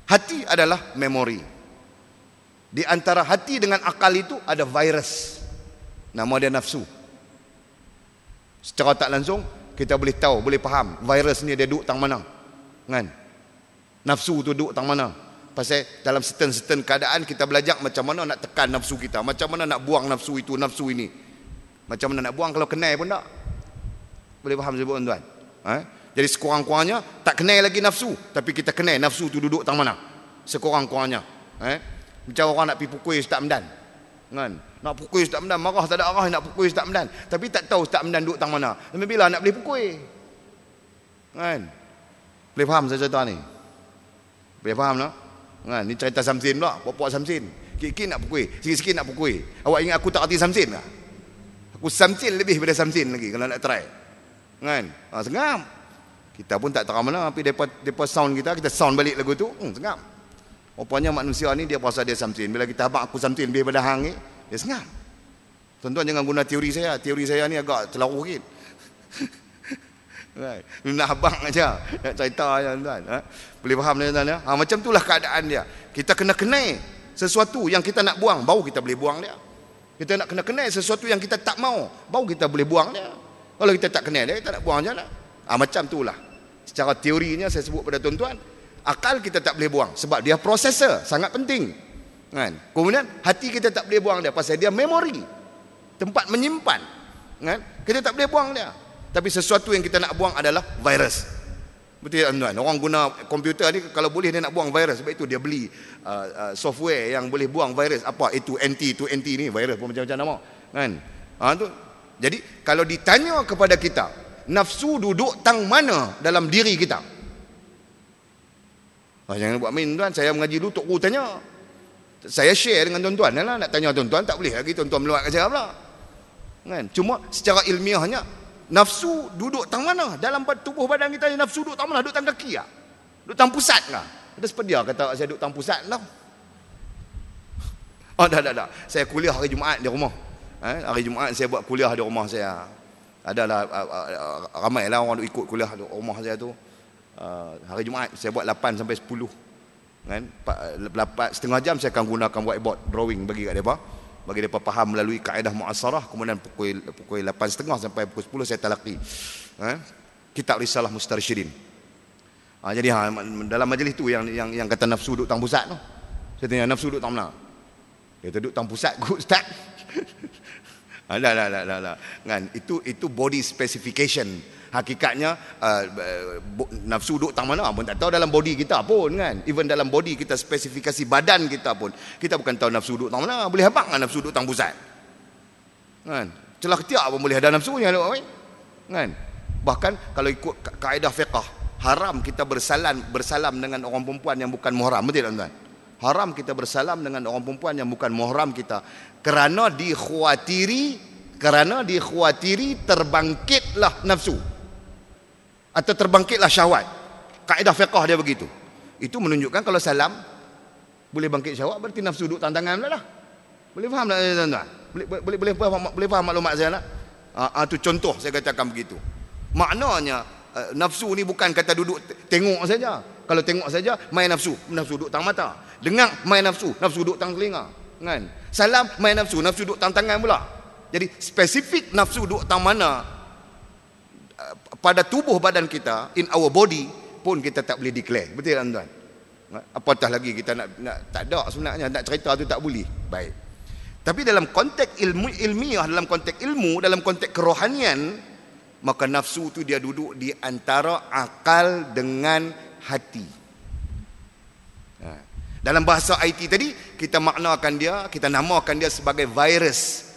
Hati adalah memori. Di antara hati dengan akal itu ada virus. Nama dia nafsu. Secara tak langsung kita boleh tahu, boleh faham virus ni dia duduk tang mana. Kan? Nafsu tu duduk tang mana. Pasal dalam certain keadaan kita belajar macam mana nak tekan nafsu kita, macam mana nak buang nafsu itu, nafsu ini. Macam mana nak buang kalau kenal pun tak. Boleh faham saya tuan-tuan? Jadi sekurang-kurangnya tak kenal lagi nafsu, tapi kita kenal nafsu tu duduk tang mana. Sekurang-kurangnya. Macam orang nak pergi pukul Ustaz Hamdan. Kan? Nak pukul Ustaz Hamdan, marah tak ada arah nak pukul Ustaz Hamdan, tapi tak tahu Ustaz Hamdan duduk tang mana. Sampai bila nak boleh pukul. Kan? Boleh faham saya cerita ni? Boleh faham tak? Kan? Ni cerita Samsin pula, puak-puak Samsin. Sikit-sikit nak pukul, sikit-sikit nak pukul. Awak ingat aku tak arti Samsin tak? Aku Samsin lebih daripada Samsin lagi kalau nak try. Kan? Sengam. Kita pun tak tahu mana, tapi depa sound kita sound balik lagu tu, sengam. Rupanya manusia ni dia rasa dia Samsin. Bila kita abang aku Samsin lebih daripada hang ni, dia sengam. Tuan-tuan jangan guna teori saya. Teori saya ni agak celaru sikit. Right. Nak abang aja, nak cerita aja tuan. Boleh faham tuan ya? Macam itulah keadaan dia. Kita kena kenal sesuatu yang kita nak buang, baru kita boleh buang dia. Kita nak kena kenal sesuatu yang kita tak mau, baru kita boleh buang dia. Kalau kita tak kenal dia, kita nak buang je lah. Macam itulah. Secara teorinya saya sebut pada tuan-tuan, akal kita tak boleh buang sebab dia processor, sangat penting. Kan? Kemudian hati kita tak boleh buang dia pasal dia memori, tempat menyimpan. Kan? Kita tak boleh buang dia. Tapi sesuatu yang kita nak buang adalah virus. Betul tak tuan? Orang guna komputer ni kalau boleh dia nak buang virus. Sebab itu dia beli software yang boleh buang virus. Apa itu NT ni virus pun macam-macam nama. Kan? Tu. Jadi kalau ditanya kepada kita, nafsu duduk tang mana dalam diri kita? Jangan buat main tuan. Saya mengaji dulu Tok Guru tanya. Saya share dengan tuan-tuan lah. Nak tanya tuan-tuan tak boleh lagi tuan-tuan meluatkan saya pula. Kan? Cuma secara ilmiahnya nafsu duduk tang mana dalam tubuh badan kita ni? Nafsu duduk tang mana? Duduk tang kaki ah? Duduk tang pusat ke? Ada sepedia kata saya duduk tang pusat lah. Dah. Saya kuliah hari Jumaat di rumah. Hari Jumaat saya buat kuliah di rumah saya. Adalah ramailah orang duk ikut kuliah di rumah saya tu. Hari Jumaat saya buat 8 sampai 10. Kan? setengah jam saya akan gunakan whiteboard drawing bagi kat depa. Bagi mereka faham melalui kaedah muasarah. Kemudian pukul 8.30 sampai pukul 10 saya talaqi kitab Risalah Mustarsyidin. Jadi dalam majlis tu yang kata nafsu duduk tang pusat tu, saya tanya nafsu duduk tang mana? Dia duduk tang pusat kot ustaz. Lah. Kan? Itu body specification. Hakikatnya nafsu duduk tang mana pun tak tahu dalam body kita pun kan. Even dalam body kita, spesifikasi badan kita pun kita bukan tahu nafsu duduk tang mana. Boleh abang kan nafsu duduk tang pusat? Kan? Celah ketiak pun boleh ada nafsunya kan? Bahkan kalau ikut kaedah fiqh, haram kita bersalam dengan orang perempuan yang bukan muhram. Betul tak tuan? Haram kita bersalam dengan orang perempuan yang bukan muhram kita kerana dikhawatiri terbangkitlah nafsu atau terbangkitlah syahwat. Kaedah fiqh dia begitu. Itu menunjukkan kalau salam boleh bangkit syahwat, berarti nafsu duduk tangan lah. Boleh faham tak tuan-tuan? Boleh faham maklumat saya tak? Itu contoh saya katakan begitu. Maknanya nafsu ni bukan kata duduk tengok saja. Kalau tengok saja main nafsu duduk tang mata. Dengar main nafsu duduk tang telinga. Kan? Salam main nafsu, nafsu duduk tangan pula. Jadi spesifik nafsu duduk tang mana pada tubuh badan kita, in our body pun kita tak boleh declare. Betul tak tuan? Apatah lagi kita nak tak ada sebenarnya, nak cerita tu tak boleh. Baik. Tapi dalam konteks ilmiah, dalam konteks ilmu, dalam konteks kerohanian, maka nafsu tu dia duduk di antara akal dengan hati. Dalam bahasa IT tadi, kita maknakan dia, kita namakan dia sebagai virus.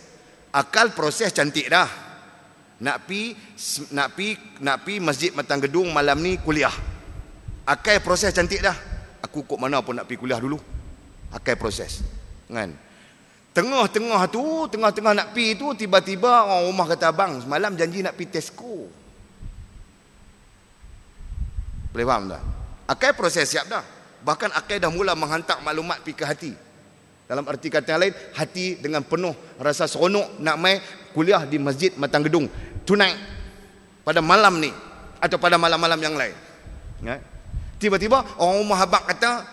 Akal proses cantik dah. Nak pi Masjid Matang Gedung malam ni kuliah. Akal proses cantik dah. Aku kok mana pun nak pi kuliah dulu. Akal proses. Kan? Tengah-tengah nak pi tu, tiba-tiba orang rumah kata, abang semalam janji nak pi Tesco. Boleh faham tak? Akal proses siap dah. Bahkan akal dah mula menghantar maklumat pergi ke hati. Dalam arti kata yang lain, hati dengan penuh rasa seronok nak mai kuliah di Masjid Matang Gedung tonight, pada malam ni atau pada malam-malam yang lain. Tiba-tiba orang rumah abang kata,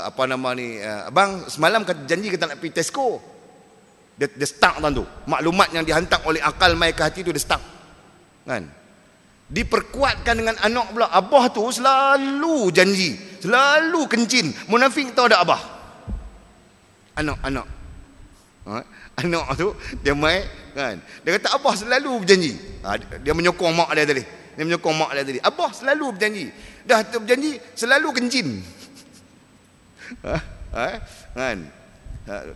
abang semalam janji kita nak pergi Tesco. Dia stuck tu. Maklumat yang dihantar oleh akal mai ke hati tu dia stuck. Kan? Diperkuatkan dengan anak pula. Abah tu selalu janji, selalu kencin. Munafik tahu tak abah? Anak tu dia mai kan. Dia kata abah selalu berjanji. Dia menyokong mak dia tadi. Abah selalu berjanji. Dah berjanji selalu kencin. Kan?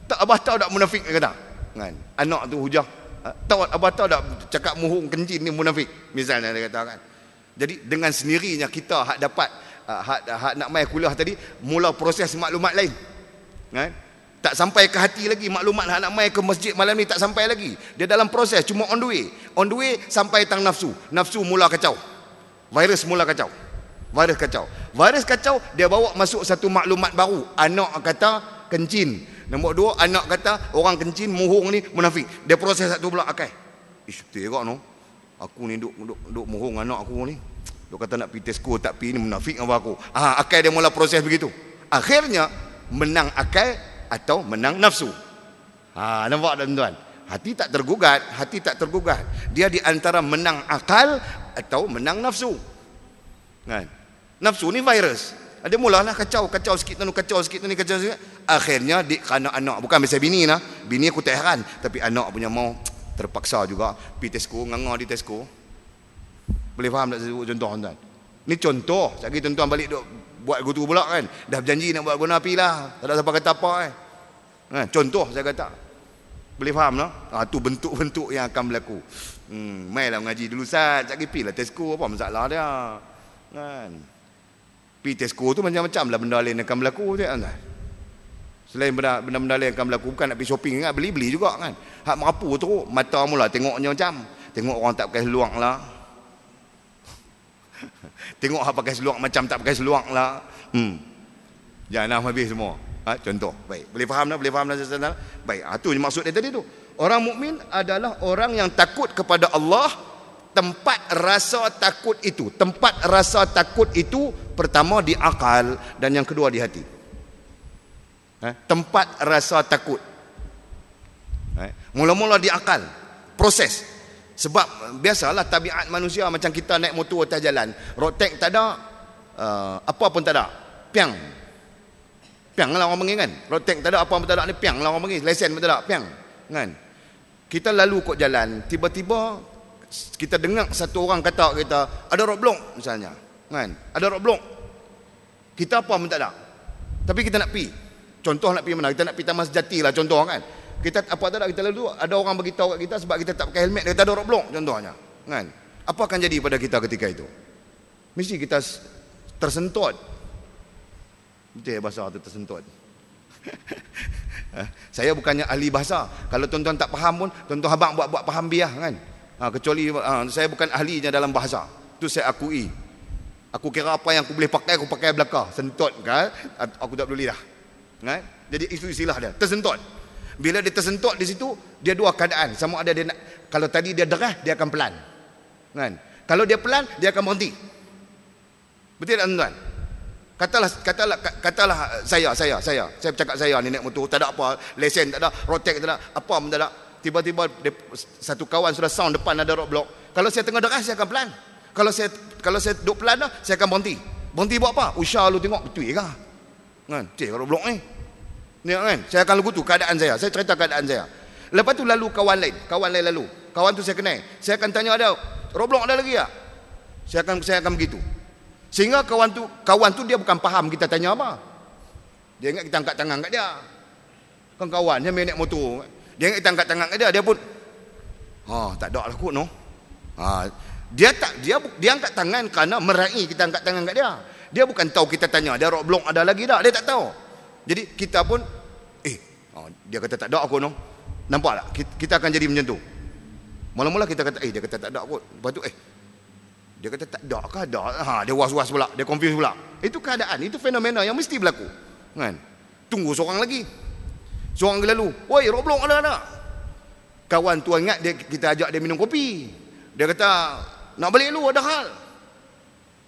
Tak abah tahu tak munafik dia kata. Kan? Anak tu hujah. Abah tahu tak cakap muhung kencin ni munafik, misalnya dia kata kan. Jadi dengan sendirinya kita hak dapat hak nak mai kuliah tadi mula proses maklumat lain. Kan? Tak sampai ke hati lagi maklumat hak nak mai ke masjid malam ni, tak sampai lagi. Dia dalam proses, cuma on the way. On the way sampai tang nafsu. Nafsu mula kacau. Virus mula kacau. Virus kacau, dia bawa masuk satu maklumat baru. Anak kata kencin. Nombor dua, anak kata orang kencin, muhung ni munafik. Dia proses satu pula akal. Tengok no. Aku ni duk muhung anak aku ni. Duk kata nak pergi Tesco tak pergi, ni munafik apa aku. Akal dia mula proses begitu. Akhirnya menang akal atau menang nafsu. Nampak tak tuan? Hati tak tergugat. Dia di antara menang akal atau menang nafsu. Kan? Nafsu ni virus. Dia mulalah kacau sikit tu, kacau sikit. Akhirnya kerana anak, bukan biasa bini lah. Bini aku tak heran, tapi anak punya mau terpaksa juga pergi Tesco, nganga di Tesco. Boleh faham tak sebut contoh tuan? Ni contoh. Sekali tuan-tuan balik duk buat gitu pula kan. Dah berjanji nak buat guna api lah. Tak ada siapa kata apa contoh saya kata. Boleh faham tak? Tu bentuk-bentuk yang akan berlaku. Mailah mengaji dulu Ustaz. Sekali pergi lah Tesco, apa masalah dia? Kan? Pergi Tesco tu macam-macam lah benda lain akan berlaku kan? Selain benda-benda lain akan berlaku, bukan nak pergi shopping kan, beli-beli juga kan. Hak merapu teruk, mata mula tengoknya macam, tengok orang tak pakai seluar lah. Tengok hak pakai seluar macam tak pakai seluar lah. Jangan habis semua. Contoh. Baik, boleh faham dah? Baik, tu je maksud dia tadi tu. Orang mukmin adalah orang yang takut kepada Allah. Tempat rasa takut itu pertama di akal dan yang kedua di hati. Tempat rasa takut mula-mula di akal, proses. Sebab biasalah tabiat manusia, macam kita naik motor atas jalan, road tax tak ada, apa pun tak ada, piang lah orang panggil kan. Road tax tak ada, apa pun tak ada, ni piang lah orang panggil. Lesen pun tak ada, piang kan. Kita lalu kot jalan, tiba-tiba kita dengar satu orang kata kita ada roadblock misalnya kan, ada roadblock, kita apa pun tak ada, tapi kita nak pergi. Contoh nak pergi mana? Kita nak pergi Taman Sejati lah contoh kan. Kita apa tak ada, kita lalu ada orang bagi tahu kat kita sebab kita tak pakai helmet, dia kata ada roadblock contohnya kan. Apa akan jadi pada kita ketika itu? Mesti kita tersentot. Betul bahasa tu, tersentot. Saya bukannya ahli bahasa. Kalau tuan-tuan tak faham pun, tuan-tuan abang buat faham biar kan. Kecuali saya bukan ahlinya dalam bahasa. Itu saya akui. Aku kira apa yang aku boleh pakai, aku pakai belaka. Sentot kan? Aku tak boleh dah. Kan? Jadi itu istilah dia, tersentot. Bila dia tersentot di situ, dia dua keadaan. Sama ada dia nak, kalau tadi dia derah, dia akan pelan. Kan? Kalau dia pelan, dia akan berhenti. Betul tak tuan? Katalah saya bercakap saya ni naik motor, tak ada apa, lesen tak ada, rotek tak ada, apa pun tak ada. Tiba-tiba satu kawan sudah sound depan ada roadblock. Kalau saya tengah deras, saya akan pelan. Kalau saya duduk pelan dah, saya akan berhenti. Berhenti buat apa? Usah lu tengok betul ke? Kan? Cik roadblock ni. Ni kan? Saya akan lagu tu keadaan saya. Saya cerita keadaan saya. Lepas tu lalu kawan lain lalu. Kawan tu saya kenal. Saya akan tanya ada roadblock ada lagi tak? Saya akan begitu. Sehingga kawan tu dia bukan faham kita tanya apa. Dia ingat kita angkat tangan kat dia. Kan kawan dia main naik motor. Dia ingat kita angkat tangan kat dia, dia pun tak ada lah kot no. Dia angkat tangan kerana meraih kita angkat tangan kat dia. Dia bukan tahu kita tanya dia roadblock ada lagi tak, dia tak tahu. Jadi kita pun dia kata tak ada aku no. Nampak tak? Kita akan jadi macam tu. Mula-mula kita kata dia kata tak ada kot. Lepas tu dia kata tak ada ke ada. Dia was-was pula, dia confuse pula. Itu keadaan, itu fenomena yang mesti berlaku. Kan? Tunggu seorang lagi. Seorang lalu, "Woi, roadblock ada tak?" Kawan tu ingat kita ajak dia minum kopi. Dia kata, "Nak balik dulu ada hal."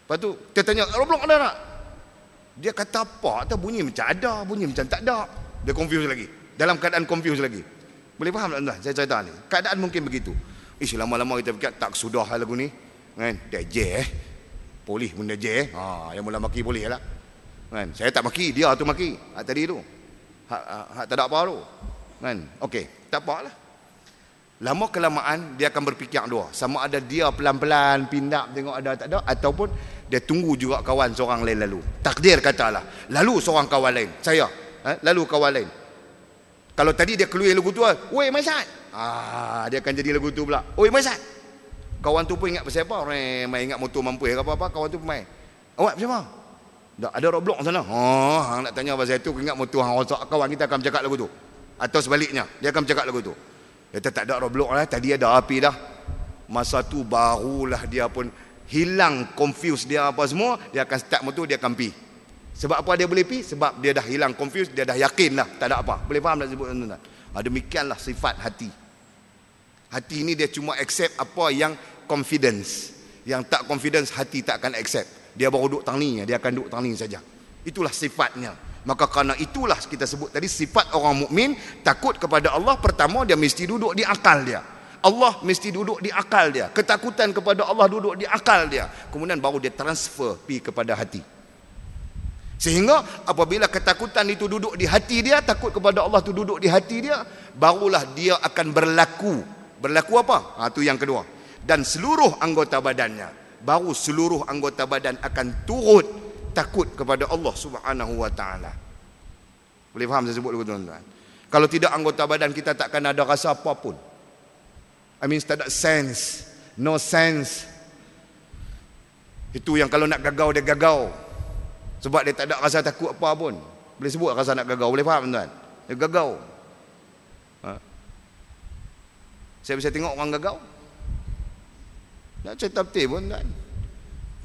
Lepas tu kita tanya, "Roadblock ada tak?" Dia kata apa? Tak bunyi macam ada, bunyi macam tak ada. Dia confuse lagi. Dalam keadaan confuse lagi. Boleh faham tak tuan? Saya cerita ni. Keadaan mungkin begitu. Lama-lama kita fikir tak sudah hal lagu ni. Kan? Dia polis pun dia yang mula maki polis lah. Kan? Saya tak maki, dia tu maki. Tadi tu. Tak ada apa tu. Kan? Okey, tak apalah. Lama kelamaan dia akan berfikir dua. Sama ada dia pelan-pelan pindah tengok ada tak ada, ataupun dia tunggu juga kawan seorang lain lalu. Takdir katalah. Lalu seorang kawan lain. Saya. Lalu kawan lain. Kalau tadi dia keluar lagu tu, "Woi Maisat." Dia akan jadi lagu tu pula. "Woi Maisat." Kawan tu pun ingat pasal apa? Main ingat motor mampu ke apa-apa, kawan tu main. "Awak pasal apa?" "Tak ada roadblock sana." Hang nak tanya pasal tu, ingat motor hang rosak, kawan kita akan bercakap lagu tu. Atau sebaliknya, dia akan bercakap lagu tu. Dia kata tak ada roadblock lah, tadi ada api dah. Masa tu barulah dia pun hilang confuse dia apa semua, dia akan start motor, dia akan pi. Sebab apa dia boleh pi? Sebab dia dah hilang confuse, dia dah yakin lah tak ada apa. Boleh faham tak sebut tuan-tuan? Demikianlah sifat hati. Hati ni dia cuma accept apa yang confidence. Yang tak confidence, hati tak akan accept. Dia baru duduk tangi, dia akan duduk tangi saja. Itulah sifatnya. Maka kerana itulah kita sebut tadi, sifat orang mukmin takut kepada Allah. Pertama, dia mesti duduk di akal dia. Allah mesti duduk di akal dia. Ketakutan kepada Allah duduk di akal dia. Kemudian baru dia transfer pergi kepada hati. Sehingga apabila ketakutan itu duduk di hati dia, takut kepada Allah itu duduk di hati dia, barulah dia akan berlaku. Berlaku apa? Itu yang kedua. Dan seluruh anggota badannya, baru seluruh anggota badan akan turut takut kepada Allah Subhanahu wa taala. Boleh faham saya sebut dulu tuan-tuan? Kalau tidak, anggota badan kita takkan ada rasa apapun. Tak ada sense. No sense. Itu yang kalau nak gagau, dia gagau. Sebab dia tak ada rasa takut apa pun. Boleh sebut rasa nak gagau. Boleh faham tuan? Dia gagau. Saya bisa tengok orang gagau. Nak cerita betul pun tuan.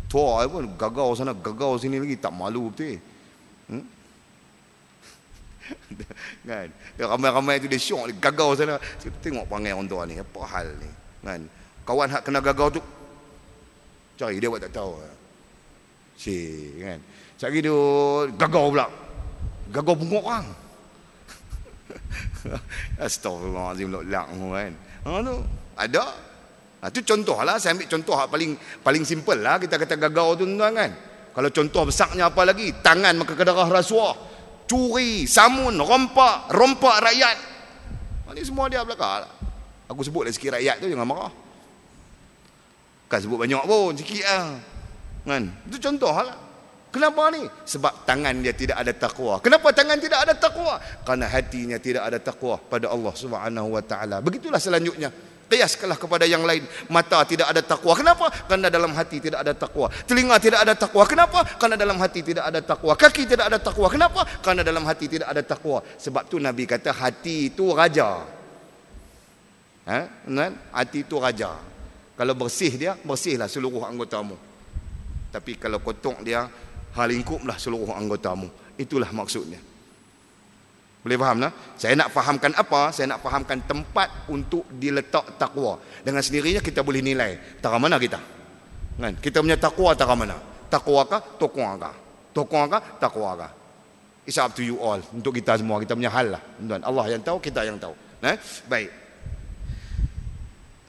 Tua pun gagau sana, gagau sini lagi, tak malu betul. Kan? Ramai-ramai tu dia syok, dia gagau sana. Saya tengok perangai orang tua ni, apa hal ni? Kan? Kawan hak kena gagau tu, cari dia buat tak tahu. Kan? Cari dia gagau pula. Gagau bungkuk orang. Astagfirullahalazim, lak kan. Tu ada. Itu contoh lah. Saya ambil contoh paling simple lah. Kita kata gagau tu tuan kan. Kalau contoh besarnya apa lagi? Tangan maka kedarah rasuah, curi, samun, rompak rakyat. Ini semua dia belakang. Aku sebut lah sikit rakyat tu, jangan marah. Bukan sebut banyak pun, sikit lah. Kan? Itu contoh lah. Kenapa ni? Sebab tangan dia tidak ada taqwa. Kenapa tangan tidak ada taqwa? Karena hatinya tidak ada taqwa pada Allah Subhanahu wa taala. Begitulah selanjutnya. Kiaskanlah kepada yang lain. Mata tidak ada taqwa. Kenapa? Karena dalam hati tidak ada taqwa. Telinga tidak ada taqwa. Kenapa? Karena dalam hati tidak ada taqwa. Kaki tidak ada taqwa. Kenapa? Karena dalam hati tidak ada taqwa. Sebab tu Nabi kata hati itu raja. Hati itu raja. Kalau bersih dia, bersihlah seluruh anggotamu. Tapi kalau kotor dia, halingkuplah seluruh anggotamu. Itulah maksudnya. Boleh faham tak? Saya nak fahamkan apa? Saya nak fahamkan tempat untuk diletak takwa. Dengan sendirinya kita boleh nilai tara mana kita. Kan? Kita punya takwa tara mana? Takwa kah? Taqwa kah? Tokong kah? Takwa kah? It's up to you all. Untuk kita semua, kita punya hal lah, tuan. Allah yang tahu, kita yang tahu. Baik.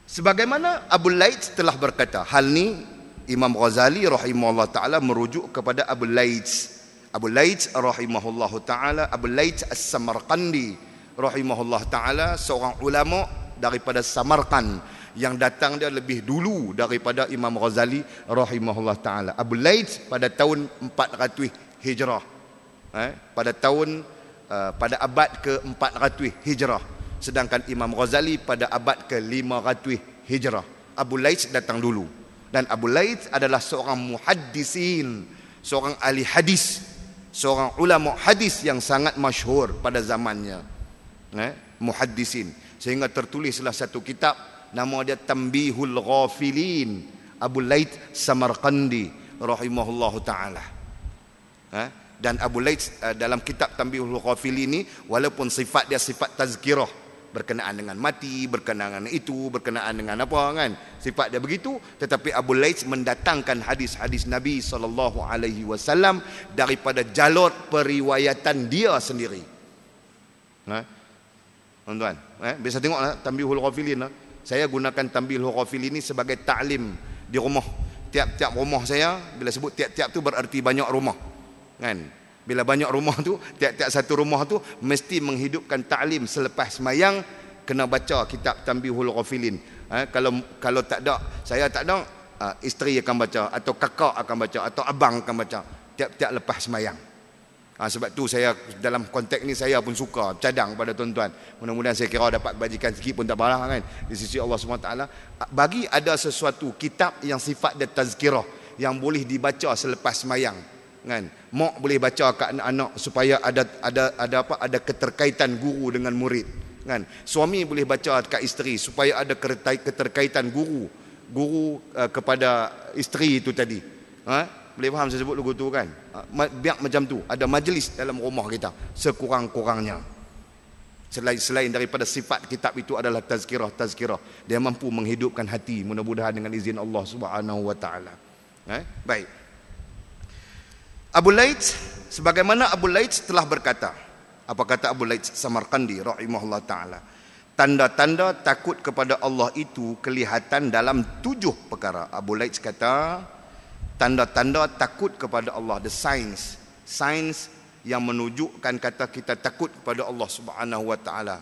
Sebagaimana Abu Laits telah berkata, hal ni Imam Ghazali rahimahullah ta'ala merujuk kepada Abu Laits. Abu Laits rahimahullah ta'ala, Abu Laits As-Samarqandi rahimahullah ta'ala, seorang ulama daripada Samarkand yang datang dia lebih dulu daripada Imam Ghazali rahimahullah ta'ala. Abu Laits pada tahun 400 Hijrah, pada abad ke-400 Hijrah, sedangkan Imam Ghazali pada abad ke-500 Hijrah. Abu Laits datang dulu, dan Abu Laits adalah seorang muhaddisin, seorang ahli hadis, seorang ulama hadis yang sangat masyhur pada zamannya, muhaddisin, sehingga tertulislah satu kitab nama dia Tanbihul Ghafilin, Abu Laits Samarqandi rahimahullahu taala. Dan Abu Laits dalam kitab Tanbihul Ghafilin ini, walaupun sifat dia sifat tazkirah, berkenaan dengan mati, berkenaan dengan itu, berkenaan dengan apa kan, sifat dia begitu, tetapi Abu Laits mendatangkan hadis-hadis Nabi SAW daripada jalur periwayatan dia sendiri. Tuan-tuan, biasa tengok Tanbihul Ghafilin, saya gunakan Tanbihul Ghafilin ini sebagai ta'lim di rumah. Tiap-tiap rumah saya, bila sebut tiap-tiap tu berarti banyak rumah kan. Bila banyak rumah tu, tiap-tiap satu rumah tu mesti menghidupkan ta'lim selepas semayang, kena baca kitab Tanbihul Ghafilin. Kalau tak ada, saya tak ada, isteri akan baca, atau kakak akan baca, atau abang akan baca tiap-tiap lepas semayang. Sebab tu saya dalam konteks ni saya pun suka cadang pada tuan-tuan. Mudah-mudahan saya kira dapat bajikan sikit pun tak apalah kan, di sisi Allah SWT. Bagi ada sesuatu kitab yang sifat dia tazkirah, yang boleh dibaca selepas semayang kan. Mak boleh baca kat anak-anak supaya ada keterkaitan guru dengan murid kan. Suami boleh baca kat isteri supaya ada keterkaitan guru kepada isteri itu tadi. Boleh faham saya sebut lagu tu kan? Biar macam tu, ada majlis dalam rumah kita sekurang-kurangnya. Selain daripada sifat kitab itu adalah tazkirah, dia mampu menghidupkan hati, mudah-mudahan dengan izin Allah Subhanahu wa taala. Baik. Abu Laits, sebagaimana Abu Laits telah berkata, apa kata Abu Laits Samarqandi rahimahullah ta'ala, tanda-tanda takut kepada Allah itu kelihatan dalam 7 perkara. Abu Laits kata, tanda-tanda takut kepada Allah, the signs yang menunjukkan kata kita takut kepada Allah Subhanahu wa ta'ala,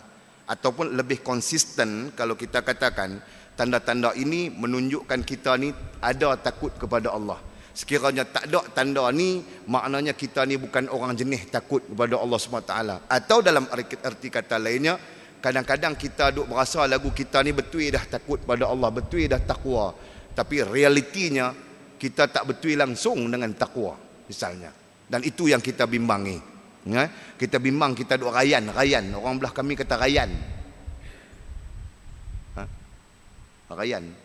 ataupun lebih konsisten kalau kita katakan tanda-tanda ini menunjukkan kita ni ada takut kepada Allah. Sekiranya tak ada tanda ni, maknanya kita ni bukan orang jenis takut kepada Allah SWT. Atau dalam arti kata lainnya, kadang-kadang kita duk berasa lagu kita ni betul dah takut pada Allah, betul dah takwa, tapi realitinya kita tak betul langsung dengan takwa misalnya. Dan itu yang kita bimbangi. Kita bimbang, kita duk rayan. Orang belah kami kata rayan. Rayan.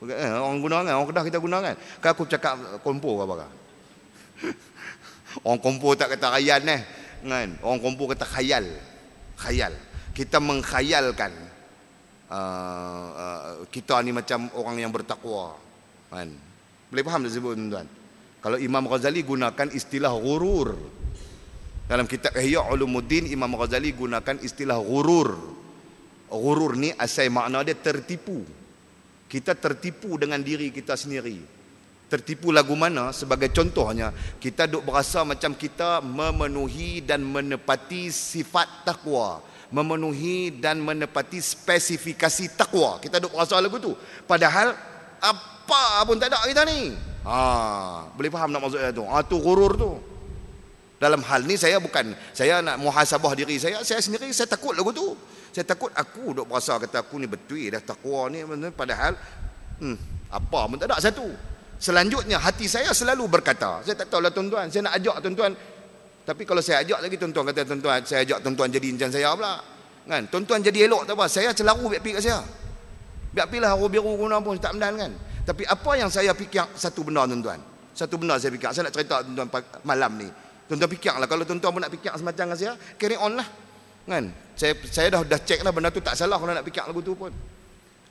Orang gunakan, orang Kedah kita gunakan. Kan aku cakap kompor apa kah? Orang kompor tak kata rayan kan? Orang kompor kata khayal. Kita mengkhayalkan kita ni macam orang yang bertakwa kan? Boleh faham tak sebut tuan-tuan? Kalau Imam Ghazali gunakan istilah ghurur. Dalam kitab Ihya Ulumuddin, Imam Ghazali gunakan istilah ghurur. Ghurur ni asal makna dia tertipu. Kita tertipu dengan diri kita sendiri. Tertipu lagu mana? Sebagai contohnya, kita duk berasa macam kita memenuhi dan menepati sifat takwa, memenuhi dan menepati spesifikasi takwa. Kita duk berasa lagu tu, padahal apa pun tak ada kita ni. Boleh faham nak maksudnya tu? Tu ghurur tu. Dalam hal ni saya nak muhasabah diri saya sendiri, saya takut lagu tu. Saya takut aku duk berasa kata aku ni betul dah takwa ni, padahal apa pun tak ada satu. Selanjutnya hati saya selalu berkata, saya tak tahulah tuan-tuan, saya nak ajak tuan-tuan, tapi kalau saya ajak lagi tuan-tuan kata tuan-tuan, saya ajak tuan-tuan jadi incan saya pula kan. Tuan-tuan jadi elok tak apa, saya celaru biar pergi kat saya, biar pergilah haru biru guna pun tak mendan kan. Tapi apa yang saya fikir, satu benda tuan-tuan, satu benda saya fikir, saya nak cerita tuan-tuan malam ni. Tuan-tuan fikirlah, kalau tuan-tuan pun nak fikir semacam dengan saya, carry on lah kan. Saya dah cek lah benda tu tak salah kalau nak fikir lagu tu pun.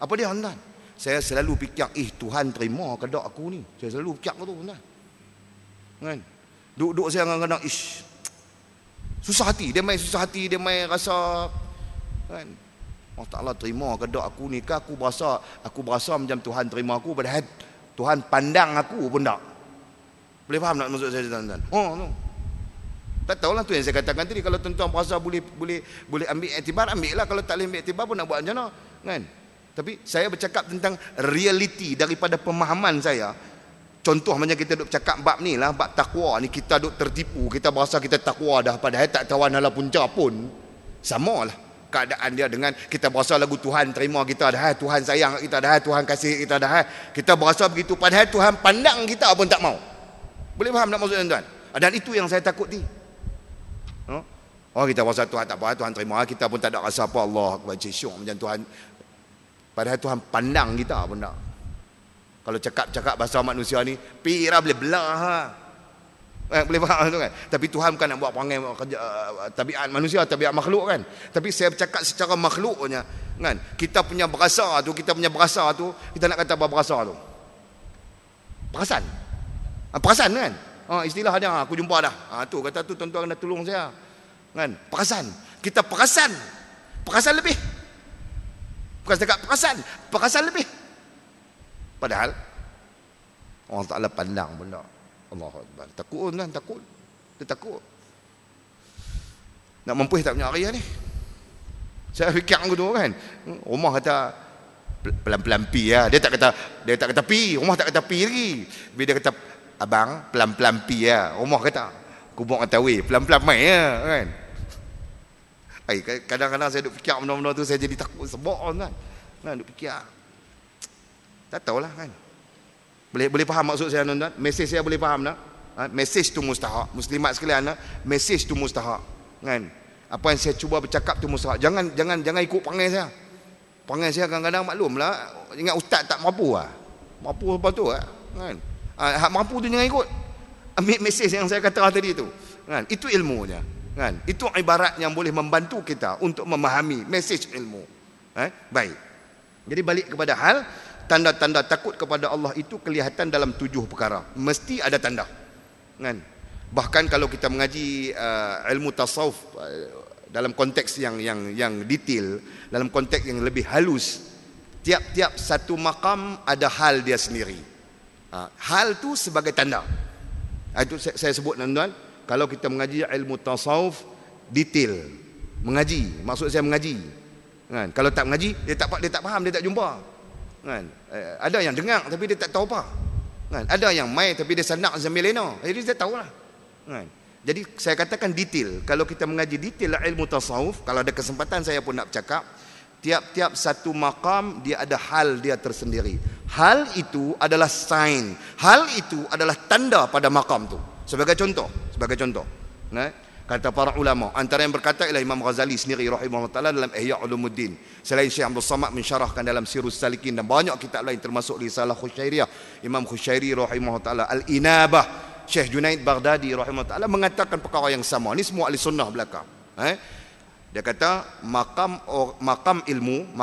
Apa dia tuan-tuan? Saya selalu fikir, Tuhan terima ke tak aku ni. Saya selalu fikir tu tuan-tuan kan. Duduk saya kadang-kadang susah hati, dia main susah hati, dia main rasa kan. Allah Ta'ala terima ke tak aku ni ke aku berasa macam Tuhan terima aku, padahal Tuhan pandang aku pun tak. Boleh faham tak maksud saya tuan-tuan? No. Tak tahulah tu yang saya katakan tadi. Kalau tuan-tuan berasa boleh ambil iktibar, ambil lah. Kalau tak boleh ambil iktibar pun nak buat macam mana kan? Tapi saya bercakap tentang realiti daripada pemahaman saya. Contoh macam kita duk cakap bab ni lah, bab takwa ni, kita duk tertipu, kita berasa kita takwa dah, padahal tak tawan hala punca pun. Sama lah keadaan dia dengan kita berasa lagu Tuhan terima kita dah, Tuhan sayang kita dah, Tuhan kasih kita dah, kita berasa begitu, padahal Tuhan pandang kita pun tak mau. Boleh faham tak maksud tuan-tuan? Dan itu yang saya takut ni. Kita berasa Tuhan tak apa, Tuhan terima, kita pun tak ada rasa apa, Allah akbar syok macam Tuhan, padahal Tuhan pandang kita pun tak. Kalau cakap bahasa manusia ni, pira boleh belah boleh faham tu kan? Tapi Tuhan bukan nak buat perangai tabiat manusia, tabiat makhluk kan? Tapi saya bercakap secara makhluknya kan? Kita punya berasa tu, kita nak kata apa berasa tu? Perasan kan? Istilah dia aku jumpa dah. Tu kata tu tuan-tuan kena tolong saya. Kan? Perasan. Kita perasan lebih. Bukan setakat perasan lebih. Padahal Allah Ta'ala pandang benda. Allah Akbar. Takut kan? Dia takut. Nak mampu tak punya hari ni. Saya fikir aku tu kan. Rumah kata pelan-pelan pi lah. Dia tak kata pi. Rumah tak kata pi lagi. Bila dia kata abang pelan-pelan pi lah. Rumah kata aku buat kata weh pelan-pelan mai lah kan. Kadang-kadang saya duk fikir benda-benda tu, saya jadi takut sebab kan. Duk fikir. Tak tahulah kan. Boleh faham maksud saya tuan-tuan? Mesej saya boleh faham tak? Mesej tu mustahak. Muslimat sekalian, mesej tu mustahak. Kan? Apa yang saya cuba bercakap tu mustahak. Jangan ikut perangai saya. Perangai saya kadang-kadang maklumlah. Ingat ustaz tak mampu lah. Mampu apa tu lah. Kan? Hak mampu tu jangan ikut. Ambil mesej yang saya kata tadi tu. Kan? Itu ilmunya. Kan? Itu ibarat yang boleh membantu kita untuk memahami mesej ilmu. Baik. Jadi balik kepada hal, tanda-tanda takut kepada Allah itu kelihatan dalam 7 perkara. Mesti ada tanda. Kan? Bahkan kalau kita mengaji ilmu tasawuf dalam konteks yang detail, dalam konteks yang lebih halus, tiap-tiap satu makam ada hal dia sendiri. Hal tu sebagai tanda. Itu saya sebut tuan-tuan, kalau kita mengaji ilmu tasawuf detail, mengaji, maksud saya mengaji. Kan? Kalau tak mengaji, dia tak faham, dia tak jumpa. Kan? Ada yang dengar tapi dia tak tahu apa. Kan? Ada yang mai tapi dia sandak sambil lena. Jadi dia tahulah. Kan? Jadi saya katakan detail. Kalau kita mengaji detail ilmu tasawuf, kalau ada kesempatan saya pun nak bercakap, tiap-tiap satu makam dia ada hal dia tersendiri. Hal itu adalah sign. Hal itu adalah tanda pada makam tu. Sebagai contoh. Kata para ulama, antara yang berkata ialah Imam Ghazali sendiri rahimahullah taala dalam Ihya Ulumuddin. Selain Syekh Abdul Samad mensyarahkan dalam Sirrus Salikin dan banyak kitab lain termasuk Risalah Khusyairiyah. Imam Khusyairi rahimahullah taala, Al-Inabah, Syekh Junaid Baghdadi rahimahullah taala mengatakan perkara yang sama. Ni semua ahli sunnah belaka. Dia kata makam ilmu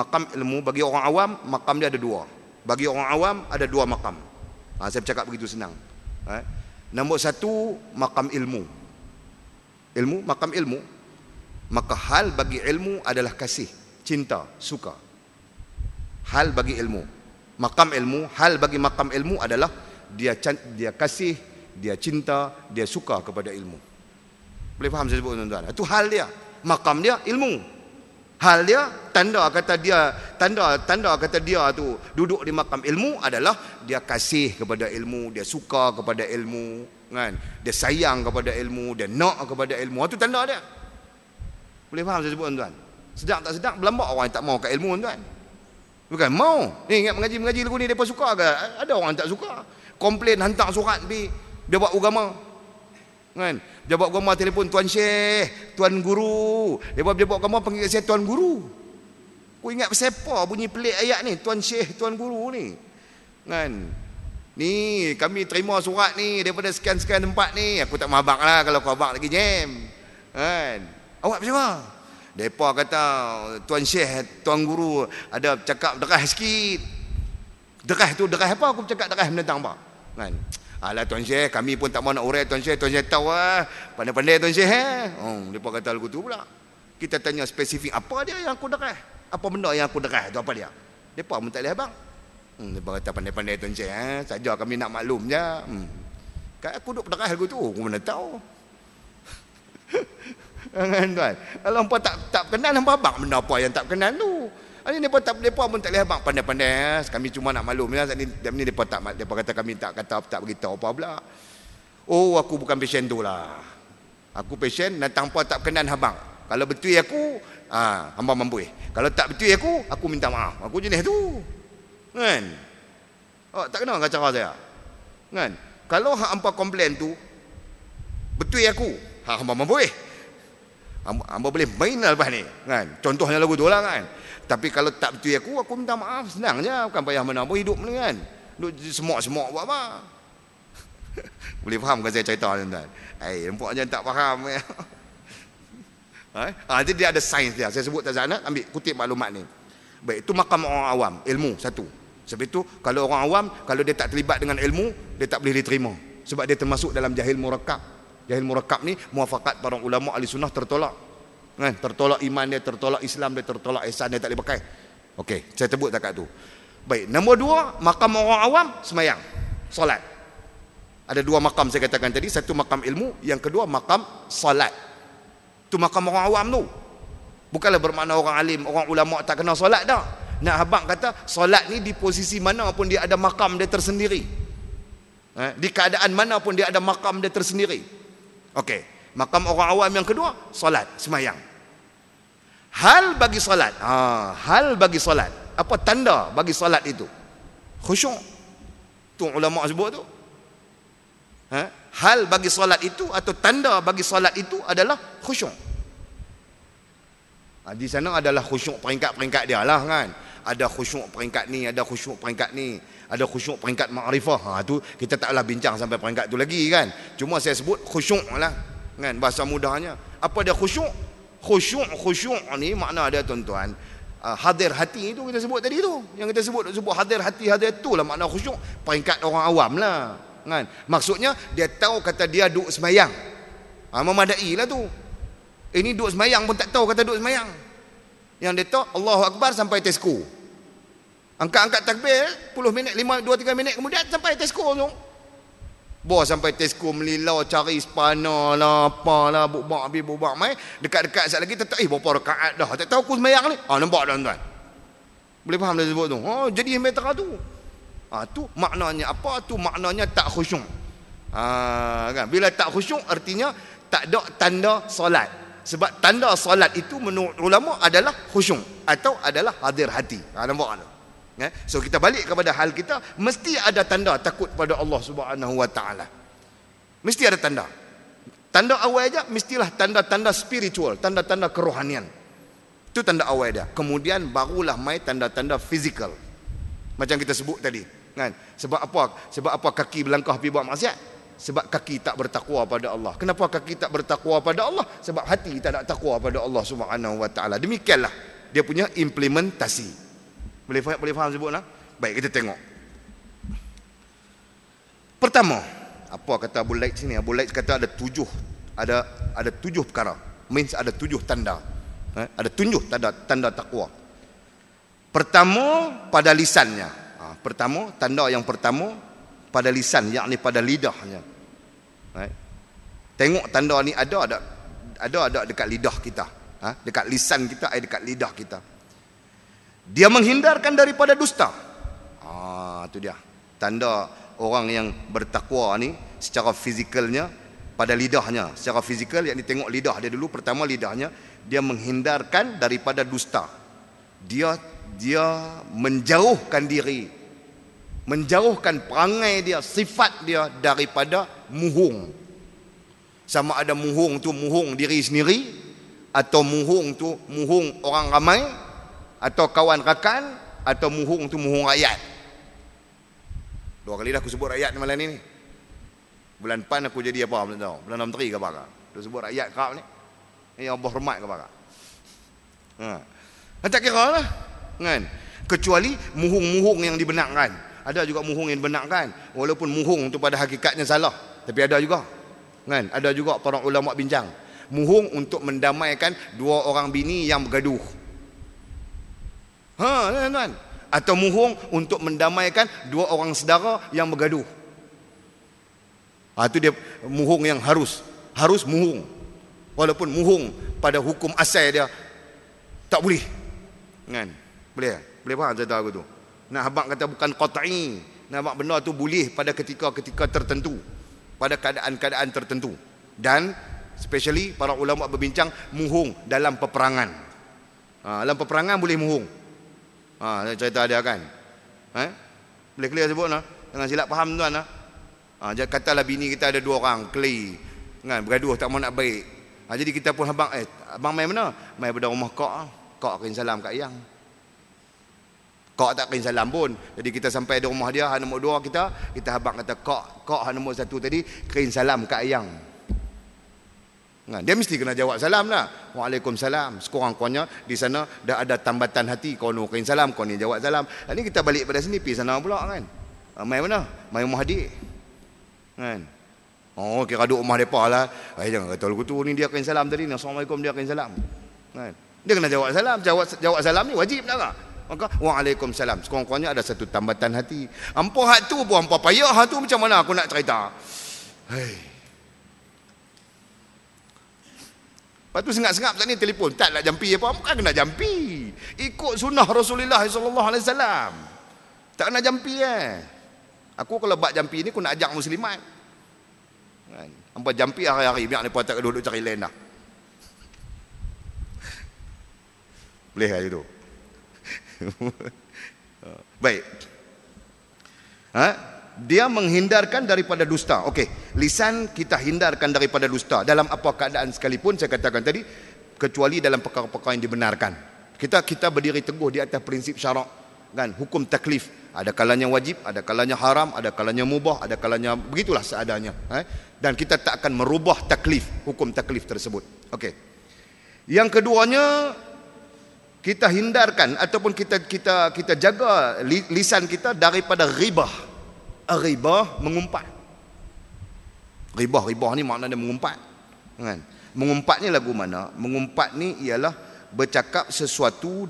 bagi orang awam, makam dia ada 2. Bagi orang awam ada 2 makam. Saya bercakap begitu senang. Nombor 1 makam ilmu. Makam ilmu, maka hal bagi ilmu adalah kasih, cinta, suka. Hal bagi ilmu, makam ilmu, hal bagi makam ilmu adalah dia kasih, dia cinta, dia suka kepada ilmu. Boleh faham saya sebut tuan-tuan? Itu hal dia, makam dia ilmu. Hal dia, tanda kata dia tu duduk di makam ilmu adalah dia kasih kepada ilmu, dia suka kepada ilmu, kan? Dia sayang kepada ilmu, dia nak kepada ilmu. Itu tanda dia. Boleh faham saya sebut tuan-tuan? Sedap tak sedap, berlambak orang yang tak mau ke ilmu tuan-tuan. Bukan mau. Ni ingat mengaji lagu ni depa suka ke? Ada orang tak suka. Komplain, hantar surat pergi dia buat agama. Kan? Dia buat agama telefon tuan syekh, tuan guru. Dia buat agama panggil saya tuan guru. Aku ingat siapa bunyi pelik ayat ni, tuan syekh, tuan guru ni. Kan? Ni kami terima surat ni daripada sekian-sekian tempat ni. Aku tak mabak lah kalau kau abang lagi jam. Kan? Awak macam mana? Mereka kata tuan syekh, tuan guru ada cakap derah sikit. Derah tu derah apa? Aku cakap derah menentang apa? Kan? Alah Tuan Syekh, kami pun tak mau nak urai Tuan Syekh tahu lah. Pandai-pandai Tuan Syekh. Mereka kata lagu tu pula. Kita tanya spesifik, apa dia yang aku derah? Apa benda yang aku derah tu, apa dia? Mereka pun tak boleh abang. Mereka kata pandai-pandai Tuan Syekh. Saja kami nak maklum je. Kan aku duduk derah lagu tu, aku mana tahu. Kan tuan? Kalau hampa tak kenal, hampa abang benda apa yang tak kenal tu. Ini depa pun tak boleh abang pandai-pandai. Kami cuma nak maklum ya. Ni depa kata kami tak beritahu apa pula. Oh, aku bukan pasien tu lah. Aku pasien dan tanpa tak kenal abang. Kalau betul aku, hamba mampu. Kalau tak betul aku minta maaf. Aku jenis tu. Kan? Tak kenal dengan cara saya. Kan? Kalau hampa komplain tu betul aku, hamba mampu. Hamba boleh main lah lepas ni. Kan? Contohnya lagu tu lah kan. Tapi kalau tak betul aku minta maaf. Senang je. Bukan payah mana pun hidup ni kan. Duduk semok-semok buat apa. Boleh faham kan saya cerita tuan-tuan? Nampaknya tak faham. Nanti dia ada sains dia. Saya sebut tak nak ambil kutip maklumat ni. Baik, itu makam orang awam. Ilmu satu. Sebab itu kalau orang awam, kalau dia tak terlibat dengan ilmu, dia tak boleh diterima. Sebab dia termasuk dalam jahil murakkab. Jahil murakkab ni muafakat para ulama ahli sunnah tertolak. Kan? Tertolak iman dia, tertolak Islam dia, tertolak ihsan dia, tak boleh pakai. Okey, saya sebut dekat tu. Baik, nombor dua, makam orang awam semayang, solat. Ada dua makam saya katakan tadi, satu makam ilmu, yang kedua makam solat. Tu makam orang awam tu. Bukanlah bermakna orang alim, orang ulama tak kenal solat dah. Nak habang kata solat ni di posisi mana pun dia ada makam dia tersendiri. Di keadaan mana pun dia ada makam dia tersendiri. Okey. Makam orang awam yang kedua, solat, semayang. Hal bagi solat. Hal bagi solat. Apa tanda bagi solat itu? Khusyuk. Tu ulama sebut tu. Hal bagi solat itu atau tanda bagi solat itu adalah khusyuk. Di sana adalah khusyuk peringkat-peringkat dia lah kan. Ada khusyuk peringkat ni, ada khusyuk peringkat ni, ada khusyuk peringkat ma'rifah. Tu kita taklah bincang sampai peringkat tu lagi kan. Cuma saya sebut khusyuk lah. Kan, bahasa mudahnya apa dia khusyuk? Khusyuk ni makna dia tuan-tuan, hadir hati itu kita sebut tadi tu. Yang kita sebut hadir hati, hadir tu lah makna khusyuk. Peringkat orang awam lah kan. Maksudnya dia tahu kata dia duduk semayang, memadai lah tu. Ini duduk semayang pun tak tahu kata duduk semayang. Yang dia tahu Allahu Akbar sampai tesko, angkat-angkat takbir 10 minit, 2-3 minit kemudian sampai tesko tu. Bawa sampai tesko melilau cari spana lah, apalah, bubak mai. Dekat-dekat sekali lagi tak berapa rakaat dah. Tak tahu aku semayang ni. Nampak tuan-tuan? Boleh faham dia sebut tu? Jadi metra tu. Tu maknanya apa? Tu maknanya tak khusyuk. Kan? Bila tak khusyuk artinya tak ada tanda solat. Sebab tanda solat itu menurut ulama adalah khusyuk atau adalah hadir hati. Nampak tak? So kita balik kepada hal kita, mesti ada tanda takut pada Allah Subhanahu wa taala. Mesti ada tanda. Tanda awal aja mestilah tanda-tanda spiritual, tanda-tanda kerohanian. Itu tanda awal dia. Kemudian barulah mai tanda-tanda fizikal. Macam kita sebut tadi, kan? Sebab apa kaki berlangkah pergi buat maksiat? Sebab kaki tak bertakwa pada Allah. Kenapa kaki tak bertakwa pada Allah? Sebab hati tak nak takwa pada Allah Subhanahu wa taala. Demikianlah dia punya implementasi. Boleh faham sebut lah? Baik, kita tengok. Pertama, apa kata Abu Laid sini? Abu Laid kata ada 7 perkara. Means ada 7 tanda. Ada 7 tanda takwa. Pertama, pada lisannya. Tanda yang pertama pada lisan, yakni pada lidahnya. Tengok tanda ni ada dekat lidah kita. Dekat lisan kita, dekat lidah kita. Dia menghindarkan daripada dusta. Itu dia. Tanda orang yang bertakwa ni secara fizikalnya pada lidahnya. Secara fizikal, yakni tengok lidah dia dulu. Pertama lidahnya, dia menghindarkan daripada dusta. Dia menjauhkan diri, menjauhkan perangai dia, sifat dia daripada muhung. Sama ada muhung tu muhung diri sendiri, atau muhung tu muhung orang ramai, atau kawan rakan, atau muhung tu muhung rakyat. 2 kali dah aku sebut rakyat malam ni. Bulan depan aku jadi apa belum tahu. Bulan Menteri ke apa? Dia sebut rakyat kerap ni. Yang berhormat ke apa? Tak kira lah. Kan? Kecuali muhung-muhung yang dibenarkan. Ada juga muhung yang dibenarkan, walaupun muhung tu pada hakikatnya salah, tapi ada juga kan. Ada juga para ulama bincang muhung untuk mendamaikan dua orang bini yang bergaduh. Kan? Atau muhung untuk mendamaikan dua orang saudara yang bergaduh. Itu dia muhung yang harus muhung. Walaupun muhung pada hukum asal dia tak boleh. Kan? Boleh? Boleh faham cerita aku tu? Nak abang kata bukan qat'i. Nak abang benda tu boleh pada ketika tertentu. Pada keadaan-keadaan tertentu. Dan especially para ulama berbincang muhung dalam peperangan. Dalam peperangan boleh muhung. Cerita dia kan. Boleh clear sebut lah. Jangan silap faham tuan lah. Katalah bini kita ada dua orang keli kan, bergaduh tak mau nak baik. Jadi kita pun abang main mana? Main pada rumah kak kirim salam kat ayang. Kak tak kirim salam pun. Jadi kita sampai di rumah dia, hak nombor 2 kita abang kata kak hak nombor 1 tadi kirim salam kat ayang. Kan? Dia mesti kena jawab salam lah. Waalaikumsalam. Sekurang-kurangnya di sana dah ada tambatan hati. Kau nak kirim salam, kau ni jawab salam. Ini kita balik pada sini, pergi sana pula kan. Main mana? Main rumah adik. Kan? Kira duduk rumah mereka lah. Jangan kata lagu tu ni dia kirim salam tadi. Assalamualaikum dia kirim salam. Kan? Dia kena jawab salam. Jawab salam ni wajib tak kah? Maka waalaikumsalam. Sekurang-kurangnya ada satu tambatan hati. Hampa hak tu pun hampa payah hak tu, macam mana aku nak cerita? Lepas tu sengap-sengap tak ni telefon. Tak nak jampi apa? Bukan kena jampi. Ikut sunnah Rasulullah SAW. Tak kena jampi Aku kalau buat jampi ni aku nak ajak muslimat. Kan? Hampa jampi hari-hari biar mereka tak duduk cari lain dah. Boleh lah itu. Baik. Dia menghindarkan daripada dusta. Okey, lisan kita hindarkan daripada dusta dalam apa keadaan sekalipun, saya katakan tadi, kecuali dalam perkara-perkara yang dibenarkan. Kita berdiri teguh di atas prinsip syarak, kan? Hukum taklif, ada kalanya wajib, ada kalanya haram, ada kalanya mubah, ada kalanya begitulah seadanya. Dan kita tak akan merubah taklif, hukum taklif tersebut. Okey. Yang keduanya, kita hindarkan ataupun kita jaga lisan kita daripada ghibah. Ghibah, mengumpat. Ghibah ni maknanya mengumpat. Kan? Mengumpat ni lagu mana? Mengumpat ni ialah bercakap sesuatu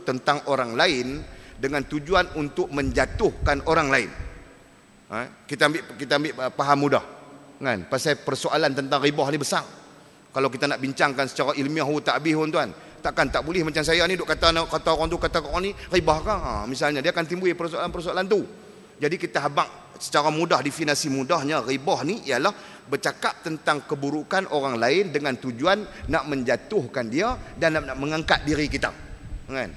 tentang orang lain dengan tujuan untuk menjatuhkan orang lain. Kita ambil faham mudah. Kan? Pasal persoalan tentang ghibah ni besar. Kalau kita nak bincangkan secara ilmiah tak habis tuan. Takkan tak boleh macam saya ni duk kata orang tu kata orang ni ghibah kan. Misalnya dia akan timbul persoalan-persoalan tu. Jadi kita habaq secara mudah, definisi mudahnya ghibah ni ialah bercakap tentang keburukan orang lain dengan tujuan nak menjatuhkan dia dan nak mengangkat diri kita. Kan?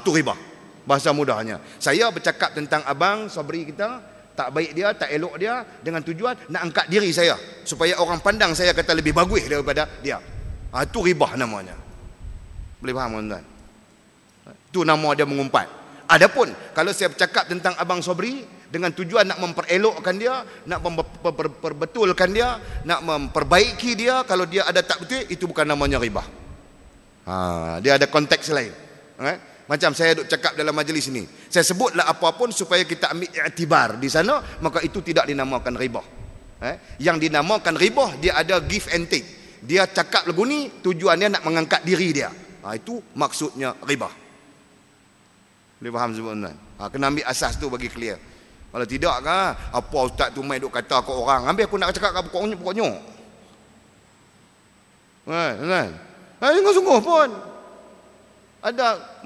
Tu ghibah. Bahasa mudahnya. Saya bercakap tentang abang Sabri kita, tak baik dia, tak elok dia dengan tujuan nak angkat diri saya supaya orang pandang saya kata lebih bagus daripada dia. Tu ghibah namanya. Boleh faham tuan-tuan? Itu nama dia mengumpat. Adapun kalau saya bercakap tentang abang Sabri dengan tujuan nak memperelokkan dia, nak memperbetulkan dia, nak memperbaiki dia, kalau dia ada tak betul, itu bukan namanya ghibah. Dia ada konteks lain. Macam saya duk cakap dalam majlis ni, saya sebutlah apa pun supaya kita ambil iktibar di sana, maka itu tidak dinamakan ghibah. Yang dinamakan ghibah, dia ada give and take. Dia cakap lagu ni tujuannya nak mengangkat diri dia. Itu maksudnya ghibah. Boleh faham semua tuan? Kena ambil asas tu bagi clear. Kalau tidak apa ustaz tu main duk kata kat orang, ambil aku nak cakap kat pokoknya. Kan? Sungguh-sungguh pun.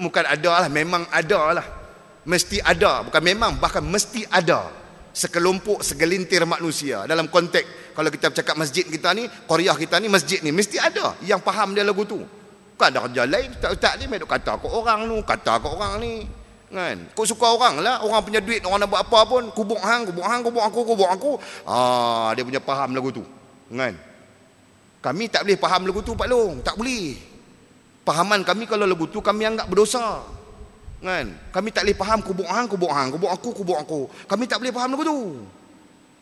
Bukan ada lah, memang ada lah. Mesti ada, bukan memang, bahkan mesti ada sekelompok, segelintir manusia dalam konteks kalau kita bercakap masjid kita ni, qaryah kita ni, masjid ni, mesti ada yang faham dia lagu tu. Bukan ada kerja lain, ustaz ni main duk kata kat orang tu, kata kat orang ni. Kan? Kau suka orang lah, orang punya duit, orang nak buat apa pun, kubuk aku. Dia punya faham lagu tu. Kan? Kami tak boleh faham lagu tu Pak Long, tak boleh. Pahaman kami kalau lagu tu kami anggap berdosa. Kan? Kami tak boleh faham kubuk aku. Kami tak boleh faham lagu tu.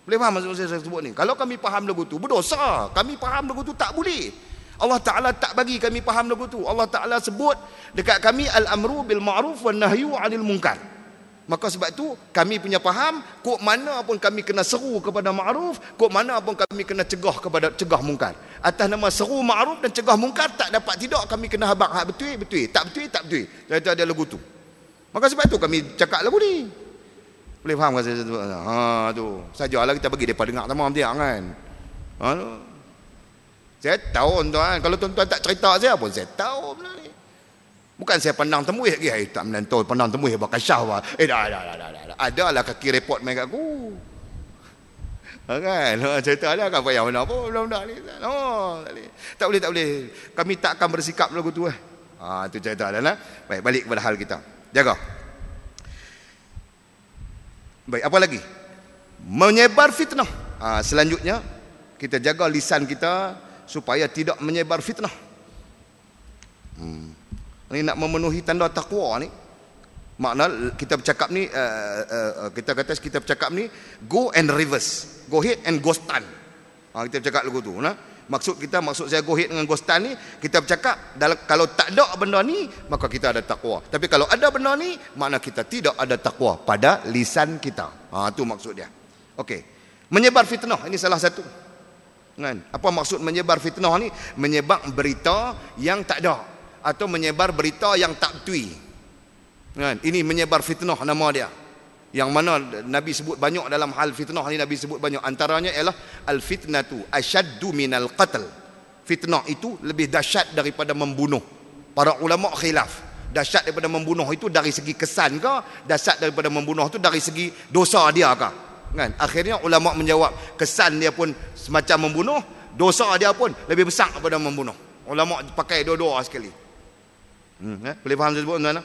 Boleh faham maksud saya sebut ni? Kalau kami faham lagu tu berdosa, kami faham lagu tu tak boleh. Allah Ta'ala tak bagi kami faham lagu tu. Allah Ta'ala sebut dekat kami al-amru bil ma'ruf wan nahyu 'anil munkar. Maka sebab tu kami punya faham, kok mana pun kami kena seru kepada ma'ruf, kok mana pun kami kena cegah mungkar. Atas nama seru ma'ruf dan cegah mungkar, tak dapat tidak kami kena habaq hak betul, tak betul. Jadi ada lagu tu. Maka sebab tu kami cakap lagu ni. Boleh faham kan saya? Tu. Sajalah kita bagi depa dengar sama dia kan. Tu. Saya tahu tuan, kalau tuan-tuan tak cerita saya pun saya tahu benda ni. Bukan saya pandang temuih lagi, tak menantau pandang temuih bakal syah wah. Dah. Adalah kaki report mai kat aku. Kan? Cerita dia kan payah mana apa benda ni. Tak boleh. Kami tak akan bersikap lagu tu tu cerita dia lah. Baik, balik kepada hal kita. Jaga. Baik, apa lagi? Menyebar fitnah. Selanjutnya kita jaga lisan kita supaya tidak menyebar fitnah. Ini nak memenuhi tanda takwa ni. Makna kita bercakap ni kita kata kita bercakap ni go and reverse, go ahead and go stand. Kita bercakap lagu tu nah. Maksud saya go ahead dengan go stand ni, kita bercakap kalau tak ada benda ni maka kita ada takwa. Tapi kalau ada benda ni makna kita tidak ada takwa pada lisan kita. Tu maksud dia. Okey. Menyebar fitnah ini salah satu. Kan? Apa maksud menyebar fitnah ni? Menyebar berita yang tak ada atau menyebar berita yang tak betul. Kan? Ini menyebar fitnah nama dia. Yang mana Nabi sebut banyak dalam hal fitnah ni, Nabi sebut banyak. Antaranya ialah al-fitnatu asyaddu minal qatl. Fitnah itu lebih dahsyat daripada membunuh. Para ulama khilaf. Dahsyat daripada membunuh itu dari segi kesan ke? Dahsyat daripada membunuh itu dari segi dosa dia ke? Kan? Akhirnya ulama menjawab, kesan dia pun semacam membunuh, dosa dia pun lebih besar daripada membunuh. Ulama pakai dua-dua sekali. Boleh faham saya sebut tuan?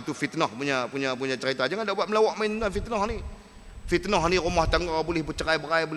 Tu fitnah punya cerita. Jangan dak buat melawak main fitnah ni. Fitnah ni rumah tangga boleh bercerai-berai, boleh